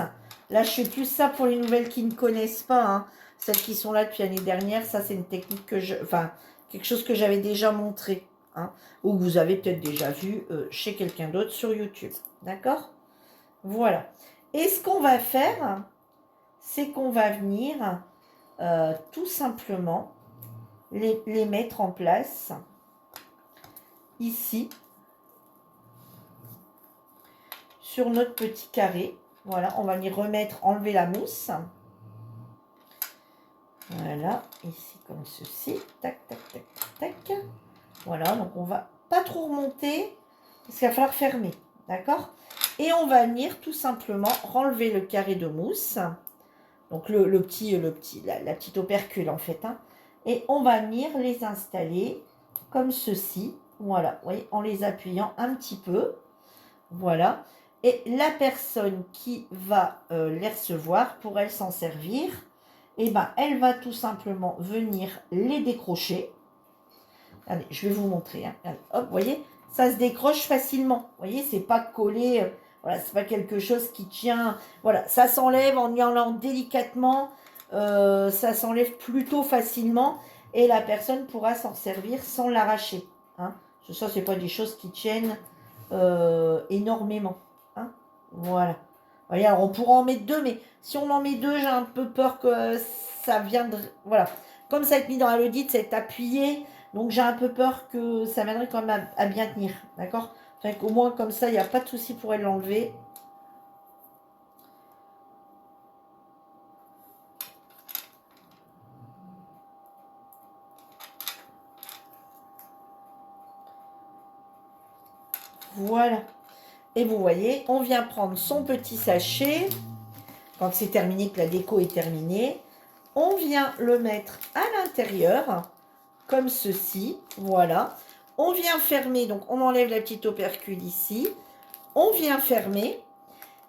Là, je fais plus ça pour les nouvelles qui ne connaissent pas. Hein. Celles qui sont là depuis l'année dernière, ça, c'est une technique que je... Enfin, quelque chose que j'avais déjà montré. hein, ou que vous avez peut-être déjà vu chez quelqu'un d'autre sur YouTube. D'accord? Voilà. Et ce qu'on va faire, c'est qu'on va venir tout simplement les mettre en place ici sur notre petit carré. Voilà, on va venir remettre, enlever la mousse. Voilà, ici comme ceci. Tac, tac, tac, tac, tac. Voilà, donc on va pas trop remonter parce qu'il va falloir fermer. D'accord? Et on va venir tout simplement renlever le carré de mousse. Donc la petite opercule en fait. Hein. Et on va venir les installer comme ceci. Voilà, vous voyez, en les appuyant un petit peu. Voilà. Et la personne qui va les recevoir, pour elle s'en servir, eh ben, elle va tout simplement venir les décrocher. Allez, je vais vous montrer. Hein. Allez, hop, vous voyez, ça se décroche facilement. Vous voyez, c'est pas collé. Voilà, c'est pas quelque chose qui tient. Voilà, ça s'enlève en y allant délicatement. Ça s'enlève plutôt facilement. Et la personne pourra s'en servir sans l'arracher. Hein. Ça, c'est pas des choses qui tiennent énormément. Hein. Voilà. Vous voyez, alors on pourra en mettre deux, mais si on en met deux, j'ai un peu peur que ça viendrait. Voilà. Comme ça va être mis dans la Lodite, ça va être appuyé. Donc j'ai un peu peur que ça viendrait quand même à bien tenir. D'accord? Au moins comme ça, il n'y a pas de souci pour elle l'enlever. Voilà. Et vous voyez, on vient prendre son petit sachet. Quand c'est terminé, que la déco est terminée, on vient le mettre à l'intérieur, comme ceci. Voilà. On vient fermer, donc on enlève la petite opercule ici. On vient fermer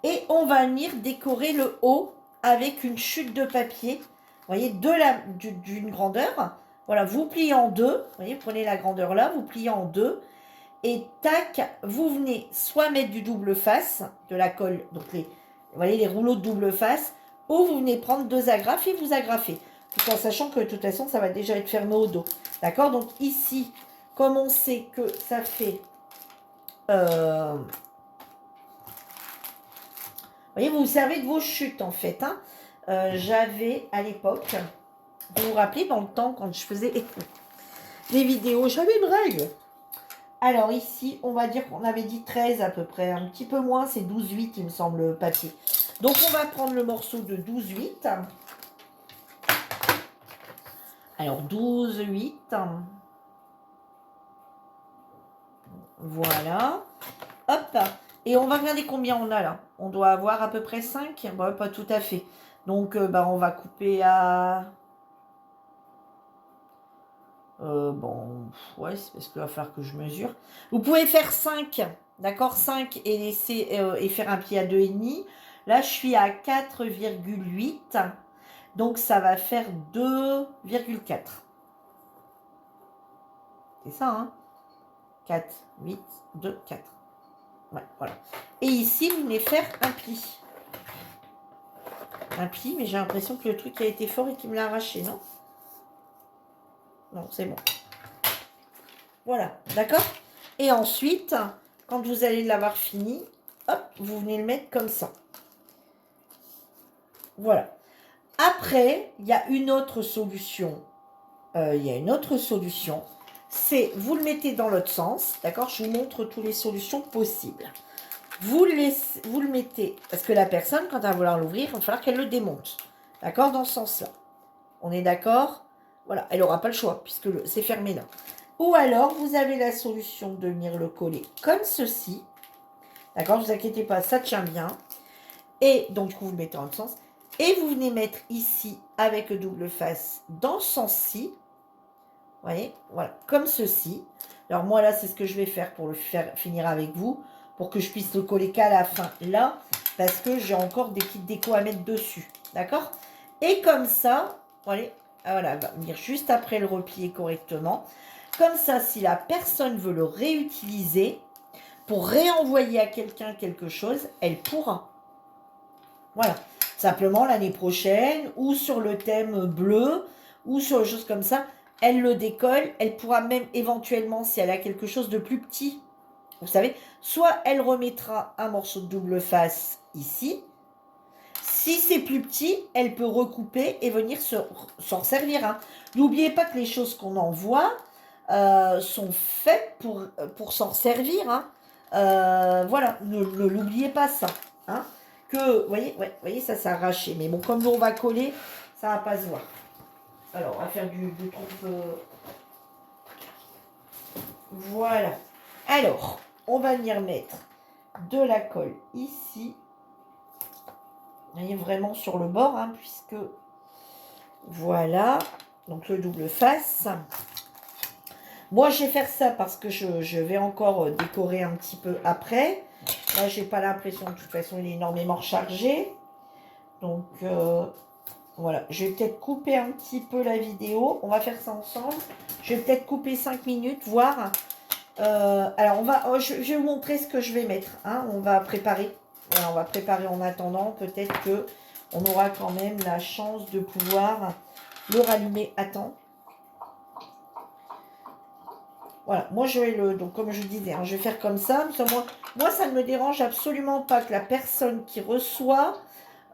et on va venir décorer le haut avec une chute de papier. Vous voyez, d'une grandeur. Voilà, vous pliez en deux. Vous voyez, prenez la grandeur là, vous pliez en deux. Et tac, vous venez soit mettre du double face, de la colle, donc vous voyez les rouleaux de double face, ou vous venez prendre deux agrafes et vous agrafez. Tout en sachant que de toute façon, ça va déjà être fermé au dos. D'accord? Donc ici, comme on sait que ça fait... vous voyez, vous vous servez de vos chutes en fait. Hein. J'avais à l'époque, vous vous rappelez dans le temps quand je faisais des vidéos, j'avais une règle. Alors ici, on va dire qu'on avait dit 13 à peu près, un petit peu moins, c'est 12,8 il me semble le papier. Donc on va prendre le morceau de 12,8. Alors 12,8. Voilà. Hop. Et on va regarder combien on a là. On doit avoir à peu près 5. Bon, pas tout à fait. Donc on va couper à... bon, ouais, c'est parce qu'il va falloir que je mesure. Vous pouvez faire 5, d'accord, 5 et laisser et faire un pied à 2,5. Là, je suis à 4,8. Donc, ça va faire 2,4. C'est ça, hein? 4, 8, 2, 4. Ouais, voilà. Et ici, vous venez faire un pli. Un pli, mais j'ai l'impression que le truc a été fort et qu'il me l'a arraché, non? Non, c'est bon. Voilà, d'accord? Et ensuite, quand vous allez l'avoir fini, hop, vous venez le mettre comme ça. Voilà. Après, il y a une autre solution. C'est, vous le mettez dans l'autre sens, d'accord? Je vous montre toutes les solutions possibles. Vous le mettez, parce que la personne, quand elle va vouloir l'ouvrir, il va falloir qu'elle le démonte. D'accord? Dans ce sens-là. On est d'accord? Voilà, elle n'aura pas le choix, puisque c'est fermé là. Ou alors, vous avez la solution de venir le coller comme ceci. D'accord? Ne vous inquiétez pas, ça tient bien. Et donc, du coup, vous le mettez dans le sens. Et vous venez mettre ici, avec le double face, dans ce sens-ci. Vous voyez? Voilà, comme ceci. Alors, moi, là, c'est ce que je vais faire pour le finir avec vous. Pour que je puisse le coller qu'à la fin, là. Parce que j'ai encore des petites décos à mettre dessus. D'accord? Et comme ça, voyez, voilà, va venir juste après le replier correctement. Comme ça, si la personne veut le réutiliser pour réenvoyer à quelqu'un quelque chose, elle pourra. Voilà. Simplement l'année prochaine ou sur le thème bleu ou sur des choses comme ça, elle le décolle, elle pourra même éventuellement, si elle a quelque chose de plus petit, vous savez, soit elle remettra un morceau de double face ici. Si c'est plus petit, elle peut recouper et venir s'en servir. Hein. N'oubliez pas que les choses qu'on envoie sont faites pour s'en servir. Hein. Voilà, ne l'oubliez pas ça. Hein. Que, voyez, ça s'est arraché. Mais bon, comme nous on va coller, ça va pas se voir. Alors, on va faire du trompe. Voilà. Alors, on va venir mettre de la colle ici. Vous voyez, vraiment sur le bord, hein, puisque... Voilà. Donc, le double face. Moi, je vais faire ça parce que je vais encore décorer un petit peu après. Là, j'ai pas l'impression, de toute façon, il est énormément rechargé. Donc, voilà. Je vais peut-être couper un petit peu la vidéo. On va faire ça ensemble. Je vais peut-être couper 5 minutes, voir... alors, je vais vous montrer ce que je vais mettre. Hein. On va préparer. Voilà, on va préparer en attendant. Peut-être que on aura quand même la chance de pouvoir le rallumer à temps. Voilà, moi je vais donc comme je disais, hein, je vais faire comme ça. Moi, ça ne me dérange absolument pas que la personne qui reçoit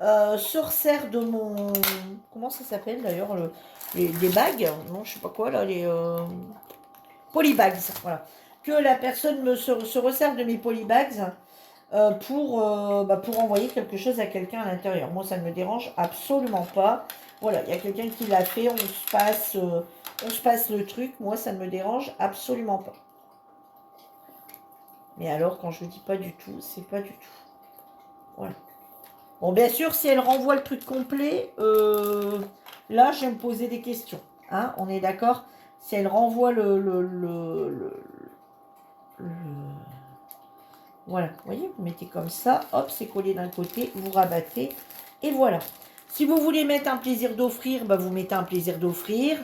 se resserre de mon... Comment ça s'appelle d'ailleurs les bagues? Non, je sais pas quoi là, les... polybags, voilà. Que la personne se resserre de mes polybags pour envoyer quelque chose à quelqu'un à l'intérieur. Moi, ça ne me dérange absolument pas. Voilà, il y a quelqu'un qui l'a fait, on se passe le truc. Moi, ça ne me dérange absolument pas. Mais alors, quand je vous dis pas du tout, c'est pas du tout. Voilà. Bon, bien sûr, si elle renvoie le truc complet, là, je vais me poser des questions. Hein, on est d'accord? Si elle renvoie voilà, vous voyez, vous mettez comme ça, hop, c'est collé d'un côté, vous rabattez, et voilà. Si vous voulez mettre un plaisir d'offrir, bah, vous mettez un plaisir d'offrir.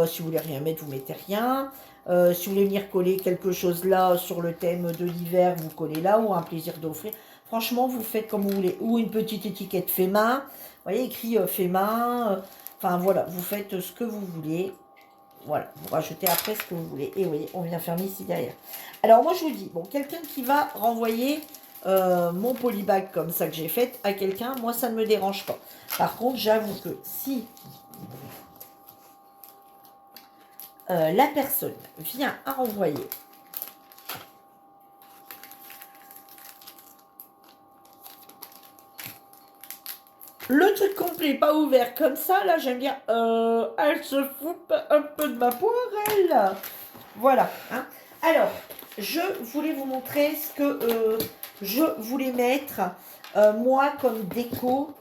Si vous voulez rien mettre, vous mettez rien. Si vous voulez venir coller quelque chose là sur le thème de l'hiver, vous collez là, ou un plaisir d'offrir. Franchement, vous faites comme vous voulez. Ou une petite étiquette fait main, vous voyez, écrit fait main. Enfin voilà, vous faites ce que vous voulez. Voilà, vous rajoutez après ce que vous voulez. Et vous voyez, on vient fermer ici derrière. Alors moi, je vous dis, bon, quelqu'un qui va renvoyer mon polybag comme ça que j'ai fait à quelqu'un, moi, ça ne me dérange pas. Par contre, j'avoue que si la personne vient à renvoyer le truc complet, pas ouvert comme ça, là, j'aime bien, elle se fout un peu de ma poirelle. Voilà. Hein. Alors, je voulais vous montrer ce que je voulais mettre, moi, comme déco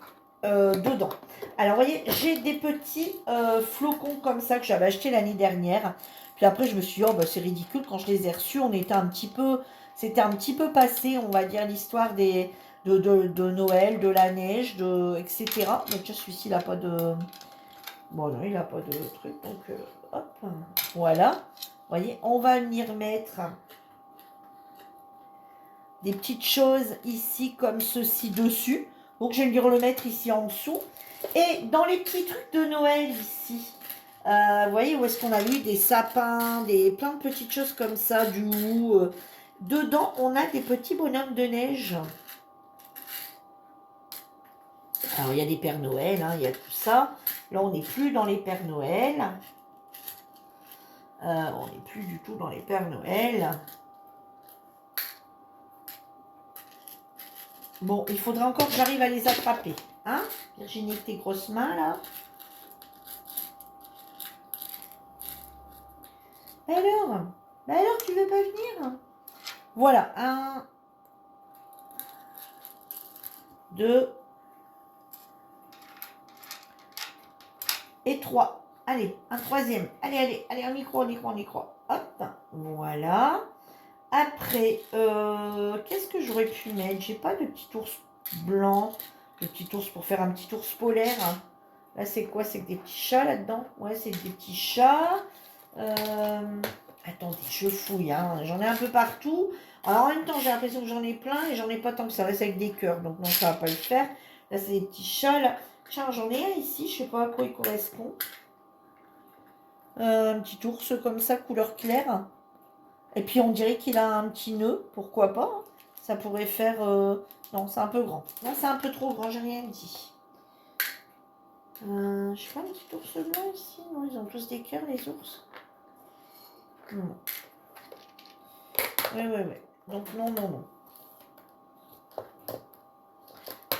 dedans. Alors, vous voyez, j'ai des petits flocons comme ça que j'avais acheté l'année dernière. Puis après, je me suis dit, oh, bah, c'est ridicule. Quand je les ai reçus, c'était un petit peu passé, on va dire, l'histoire de Noël, de la neige, etc. Donc, déjà, celui-ci, il n'a pas de... Bon, non, il n'a pas de truc. Donc, hop, voilà. Vous voyez, on va venir mettre des petites choses ici comme ceci dessus. Donc, je vais venir le mettre ici en dessous. Et dans les petits trucs de Noël ici, vous voyez où est-ce qu'on a eu des sapins, plein de petites choses comme ça, du hou. Dedans, on a des petits bonhommes de neige. Alors, il y a des Pères Noël, hein, il y a tout ça. Là, on n'est plus dans les Pères Noël. On n'est plus du tout dans les Pères Noël. Bon, il faudra encore que j'arrive à les attraper. Hein, Virginie, avec tes grosses mains, là. Alors, tu veux pas venir? Voilà, 1, 2 et 3. Allez, un troisième. Allez, on y croit. Hop, voilà. Après, qu'est-ce que j'aurais pu mettre? J'ai pas de petit ours blanc. Le petit ours pour faire un petit ours polaire. Là, c'est quoi? C'est des petits chats là-dedans? Ouais, c'est des petits chats. Attendez, je fouille. Hein. J'en ai un peu partout. Alors, en même temps, j'ai l'impression que j'en ai plein et j'en ai pas tant que ça. Reste avec des cœurs. Donc, non, ça va pas le faire. Là, c'est des petits chats. Là. Tiens, j'en ai un ici. Je sais pas à quoi il correspond. Un petit ours comme ça, couleur claire. Et puis on dirait qu'il a un petit nœud, pourquoi pas, hein. Ça pourrait faire... Non, c'est un peu grand. Là, c'est un peu trop grand, j'ai rien dit. Je sais pas, un petit ours blanc ici. Non, ils ont tous des cœurs, les ours. Non. Oui, oui, oui. Donc non, non, non.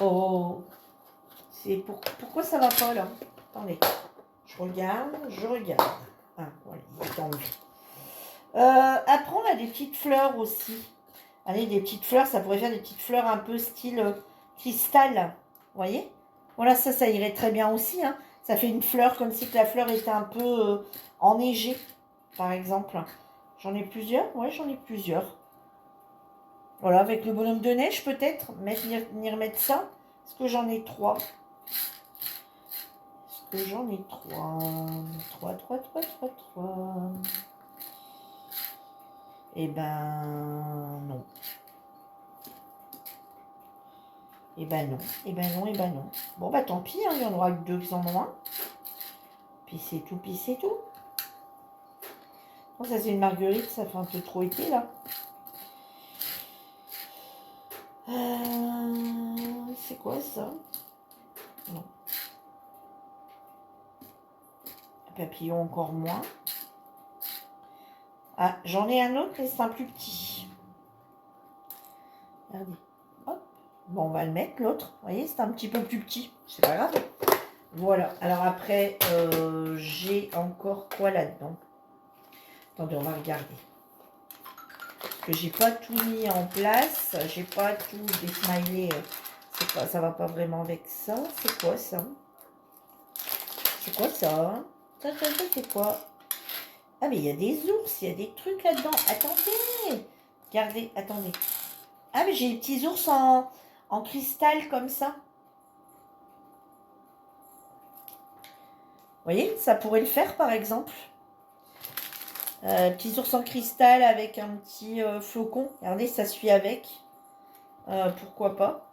Oh, c'est pourquoi ça va pas là? Attendez, je regarde, je regarde. Ah, voilà, il est enlevé. Après, on a des petites fleurs aussi. Allez, des petites fleurs, ça pourrait faire des petites fleurs un peu style cristal. Vous voyez? Voilà, ça irait très bien aussi, hein. Ça fait une fleur comme si la fleur était un peu enneigée, par exemple. J'en ai plusieurs? Ouais, j'en ai plusieurs. Voilà, avec le bonhomme de neige peut-être, venir mettre ça. Est-ce que j'en ai 3? Est-ce que j'en ai 3? 3, 3, 3, 3, 3. Eh ben non. Eh ben non, eh ben non, eh ben non. Bon bah tant pis, hein, il y en aura que 2 qui en ont un. Puis c'est tout, puis c'est tout. Bon, ça c'est une marguerite, ça fait un peu trop été là. C'est quoi ça? Non. Papillon encore moins. Ah, j'en ai un autre, mais c'est un plus petit. Regardez. Hop. Bon, on va le mettre, l'autre. Vous voyez, c'est un petit peu plus petit. C'est pas grave. Voilà. Alors après, j'ai encore quoi là-dedans? Attendez, on va regarder. Parce que j'ai pas tout mis en place. J'ai pas tout des smileys. C'est pas, ça va pas vraiment avec ça. C'est quoi ça? C'est quoi ça? Ça, c'est quoi? Ah, mais il y a des ours, il y a des trucs là-dedans. Attendez! Regardez, attendez. Ah, mais j'ai des petits ours en cristal comme ça. Vous voyez, ça pourrait le faire par exemple. Petits ours en cristal avec un petit flocon. Regardez, ça suit avec. Pourquoi pas?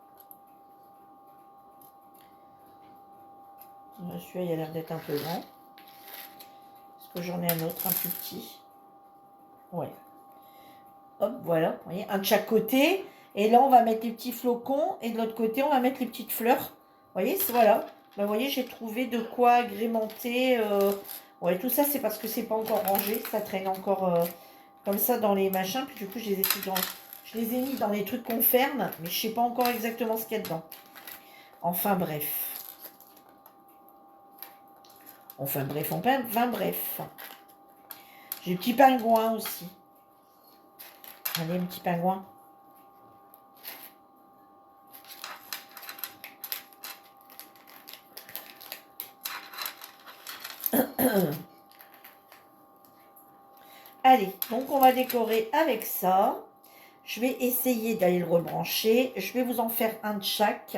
Celui-là, il a l'air d'être un peu grand. Est-ce que j'en ai un autre, un plus petit? Ouais. Hop, voilà. Vous voyez, un de chaque côté. Et là, on va mettre les petits flocons. Et de l'autre côté, on va mettre les petites fleurs. Vous voyez, voilà. Ben, vous voyez, j'ai trouvé de quoi agrémenter. Ouais, tout ça, c'est parce que c'est pas encore rangé. Ça traîne encore comme ça dans les machins. Puis du coup, je les ai mis dans les trucs qu'on ferme. Mais je sais pas encore exactement ce qu'il y a dedans. Enfin, bref. Enfin, bref. J'ai le petit pingouin aussi. Allez, un petit pingouin. Allez, donc on va décorer avec ça. Je vais essayer d'aller le rebrancher. Je vais vous en faire un de chaque.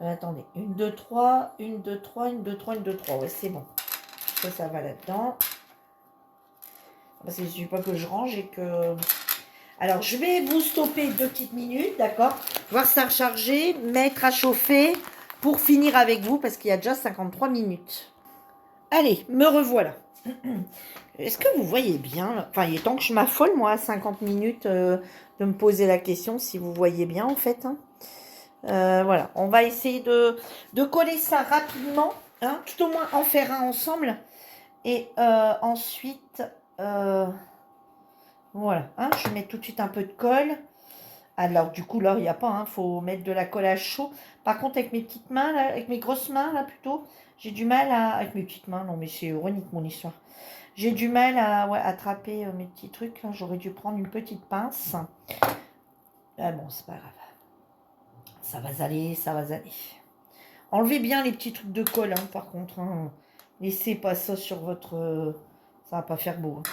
Attendez, 1, 2, 3, 1, 2, 3, 1, 2, 3, 1, 2, 3. Ouais, c'est bon. Ça va là-dedans. Parce qu'il ne suffit pas que je range et que... Alors, je vais vous stopper 2 petites minutes, d'accord? Voir ça recharger, mettre à chauffer pour finir avec vous parce qu'il y a déjà 53 minutes. Allez, me revoilà. Est-ce que vous voyez bien? Enfin, il est temps que je m'affole, moi, à 50 minutes de me poser la question, si vous voyez bien, en fait. Hein. Voilà, on va essayer de coller ça rapidement, hein, tout au moins en faire un ensemble. Et ensuite, voilà, hein, je mets tout de suite un peu de colle. Alors, du coup, là, il n'y a pas, il faut mettre de la colle à chaud. Par contre, avec mes petites mains, là, avec mes grosses mains, là, plutôt, j'ai du mal à... Avec mes petites mains, non, mais c'est ironique, mon histoire. J'ai du mal à attraper mes petits trucs. J'aurais dû prendre une petite pince. Ah bon, c'est pas grave. Ça va aller, ça va aller. Enlevez bien les petits trucs de colle, hein, par contre. Hein. Laissez pas ça sur votre... ça va pas faire beau. Hein.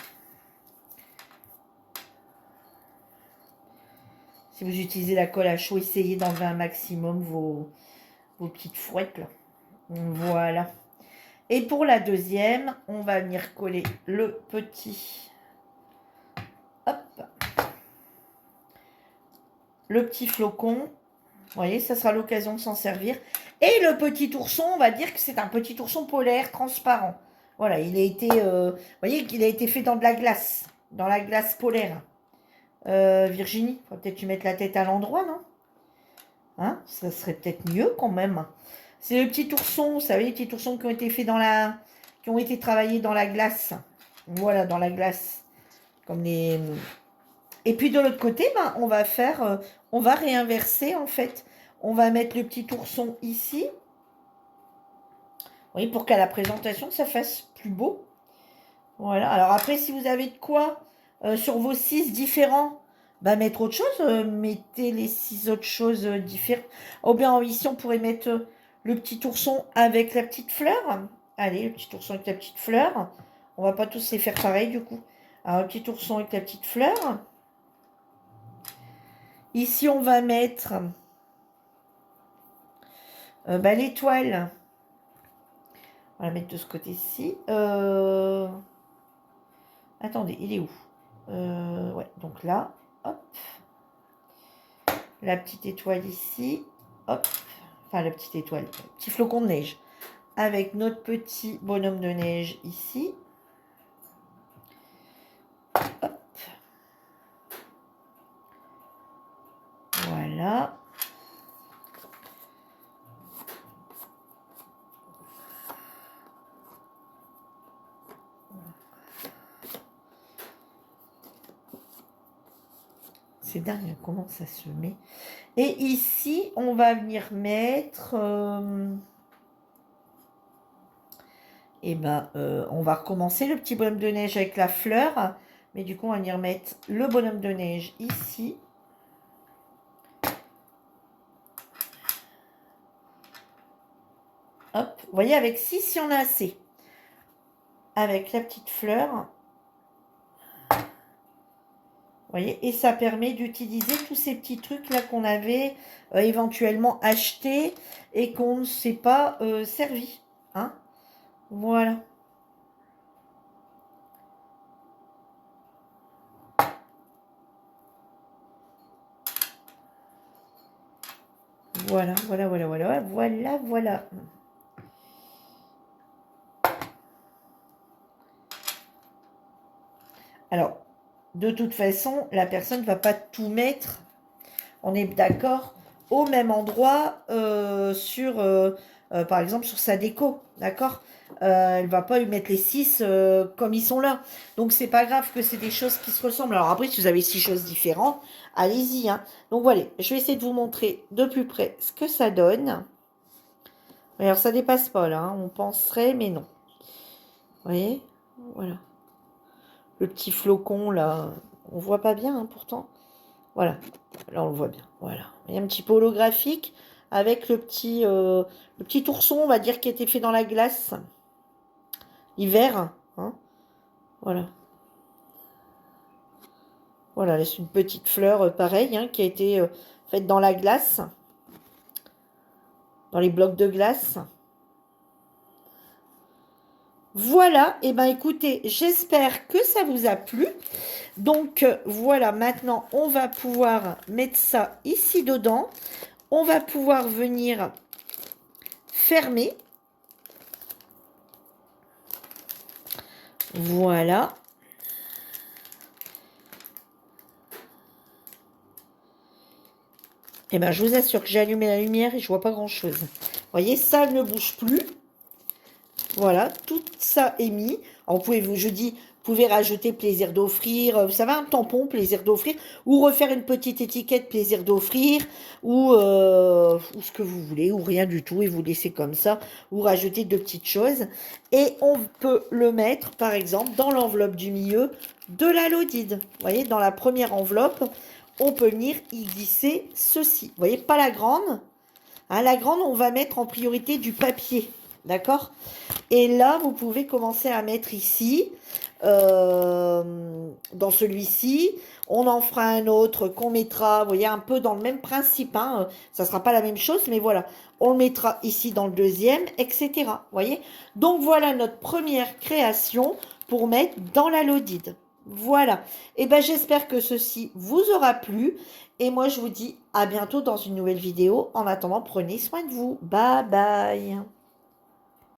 Si vous utilisez la colle à chaud, essayez d'enlever un maximum vos petites fouettes. Là. Voilà. Et pour la deuxième, on va venir coller le petit... Hop. Le petit flocon. Vous voyez, ça sera l'occasion de s'en servir. Et le petit ourson, on va dire que c'est un petit ourson polaire transparent. Voilà, vous voyez qu'il a été fait dans la glace polaire. Virginie, faut peut-être tu mettre la tête à l'endroit, non? Hein? Ça serait peut-être mieux quand même. C'est le petit ourson, vous savez, les petits oursons qui ont été faits qui ont été travaillés dans la glace. Voilà, dans la glace. Comme les... Et puis de l'autre côté, ben, on va réinverser en fait. On va mettre le petit ourson ici. Oui, pour qu'à la présentation, ça fasse plus beau. Voilà. Alors après, si vous avez de quoi sur vos 6 différents, bah, mettre autre chose. Mettez les 6 autres choses différentes. Ou bien ici, on pourrait mettre le petit ourson avec la petite fleur. Allez, le petit ourson avec la petite fleur. On va pas tous les faire pareil du coup. Alors, le petit ourson avec la petite fleur. Ici, on va mettre bah, l'étoile. On va la mettre de ce côté-ci. Attendez, il est où? Ouais, donc là, hop. La petite étoile ici, hop. Enfin, la petite étoile, petit flocon de neige. Avec notre petit bonhomme de neige ici. Hop. Voilà. C'est dingue comment ça se met. Et ici, on va venir mettre... on va recommencer le petit bonhomme de neige avec la fleur. Mais du coup, on va venir mettre le bonhomme de neige ici. Hop, vous voyez, avec 6, si on a assez. Avec la petite fleur. Vous voyez, et ça permet d'utiliser tous ces petits trucs là qu'on avait éventuellement achetés et qu'on ne s'est pas servi. Hein? Voilà. Voilà, voilà, voilà, voilà, voilà, voilà. Alors, de toute façon, la personne ne va pas tout mettre, on est d'accord, au même endroit par exemple, sur sa déco, d'accord. Elle va pas lui mettre les 6 comme ils sont là. Donc, c'est pas grave que c'est des choses qui se ressemblent. Alors après, si vous avez 6 choses différentes, allez-y. Hein. Donc, voilà, je vais essayer de vous montrer de plus près ce que ça donne. Alors, ça dépasse pas, là. Hein. On penserait, mais non. Vous voyez? Voilà. Le petit flocon, là, on voit pas bien, hein, pourtant. Voilà, là on le voit bien. Voilà, il y a un petit peu holographique avec le petit ourson, on va dire, qui a été fait dans la glace hiver. Hein, voilà. Voilà, c'est une petite fleur pareille hein, qui a été faite dans la glace, dans les blocs de glace. Voilà, et ben écoutez, j'espère que ça vous a plu. Donc voilà, maintenant on va pouvoir mettre ça ici dedans. On va pouvoir venir fermer. Voilà. Et ben je vous assure que j'ai allumé la lumière et je vois pas grand chose. Vous voyez, ça ne bouge plus. Voilà, tout ça est mis. Alors, je dis, vous pouvez rajouter plaisir d'offrir, vous savez, un tampon, plaisir d'offrir, ou refaire une petite étiquette plaisir d'offrir, ou ce que vous voulez, ou rien du tout, et vous laissez comme ça, ou rajouter de petites choses. Et on peut le mettre, par exemple, dans l'enveloppe du milieu de la Lodide. Vous voyez, dans la première enveloppe, on peut venir y glisser ceci. Vous voyez, pas la grande. Hein, la grande, on va mettre en priorité du papier. D'accord? Et là, vous pouvez commencer à mettre ici, dans celui-ci. On en fera un autre qu'on mettra, vous voyez, un peu dans le même principe. Hein, ça ne sera pas la même chose, mais voilà. On le mettra ici dans le deuxième, etc. Vous voyez? Donc, voilà notre première création pour mettre dans la Lodide. Voilà. Et ben j'espère que ceci vous aura plu. Et moi, je vous dis à bientôt dans une nouvelle vidéo. En attendant, prenez soin de vous. Bye bye.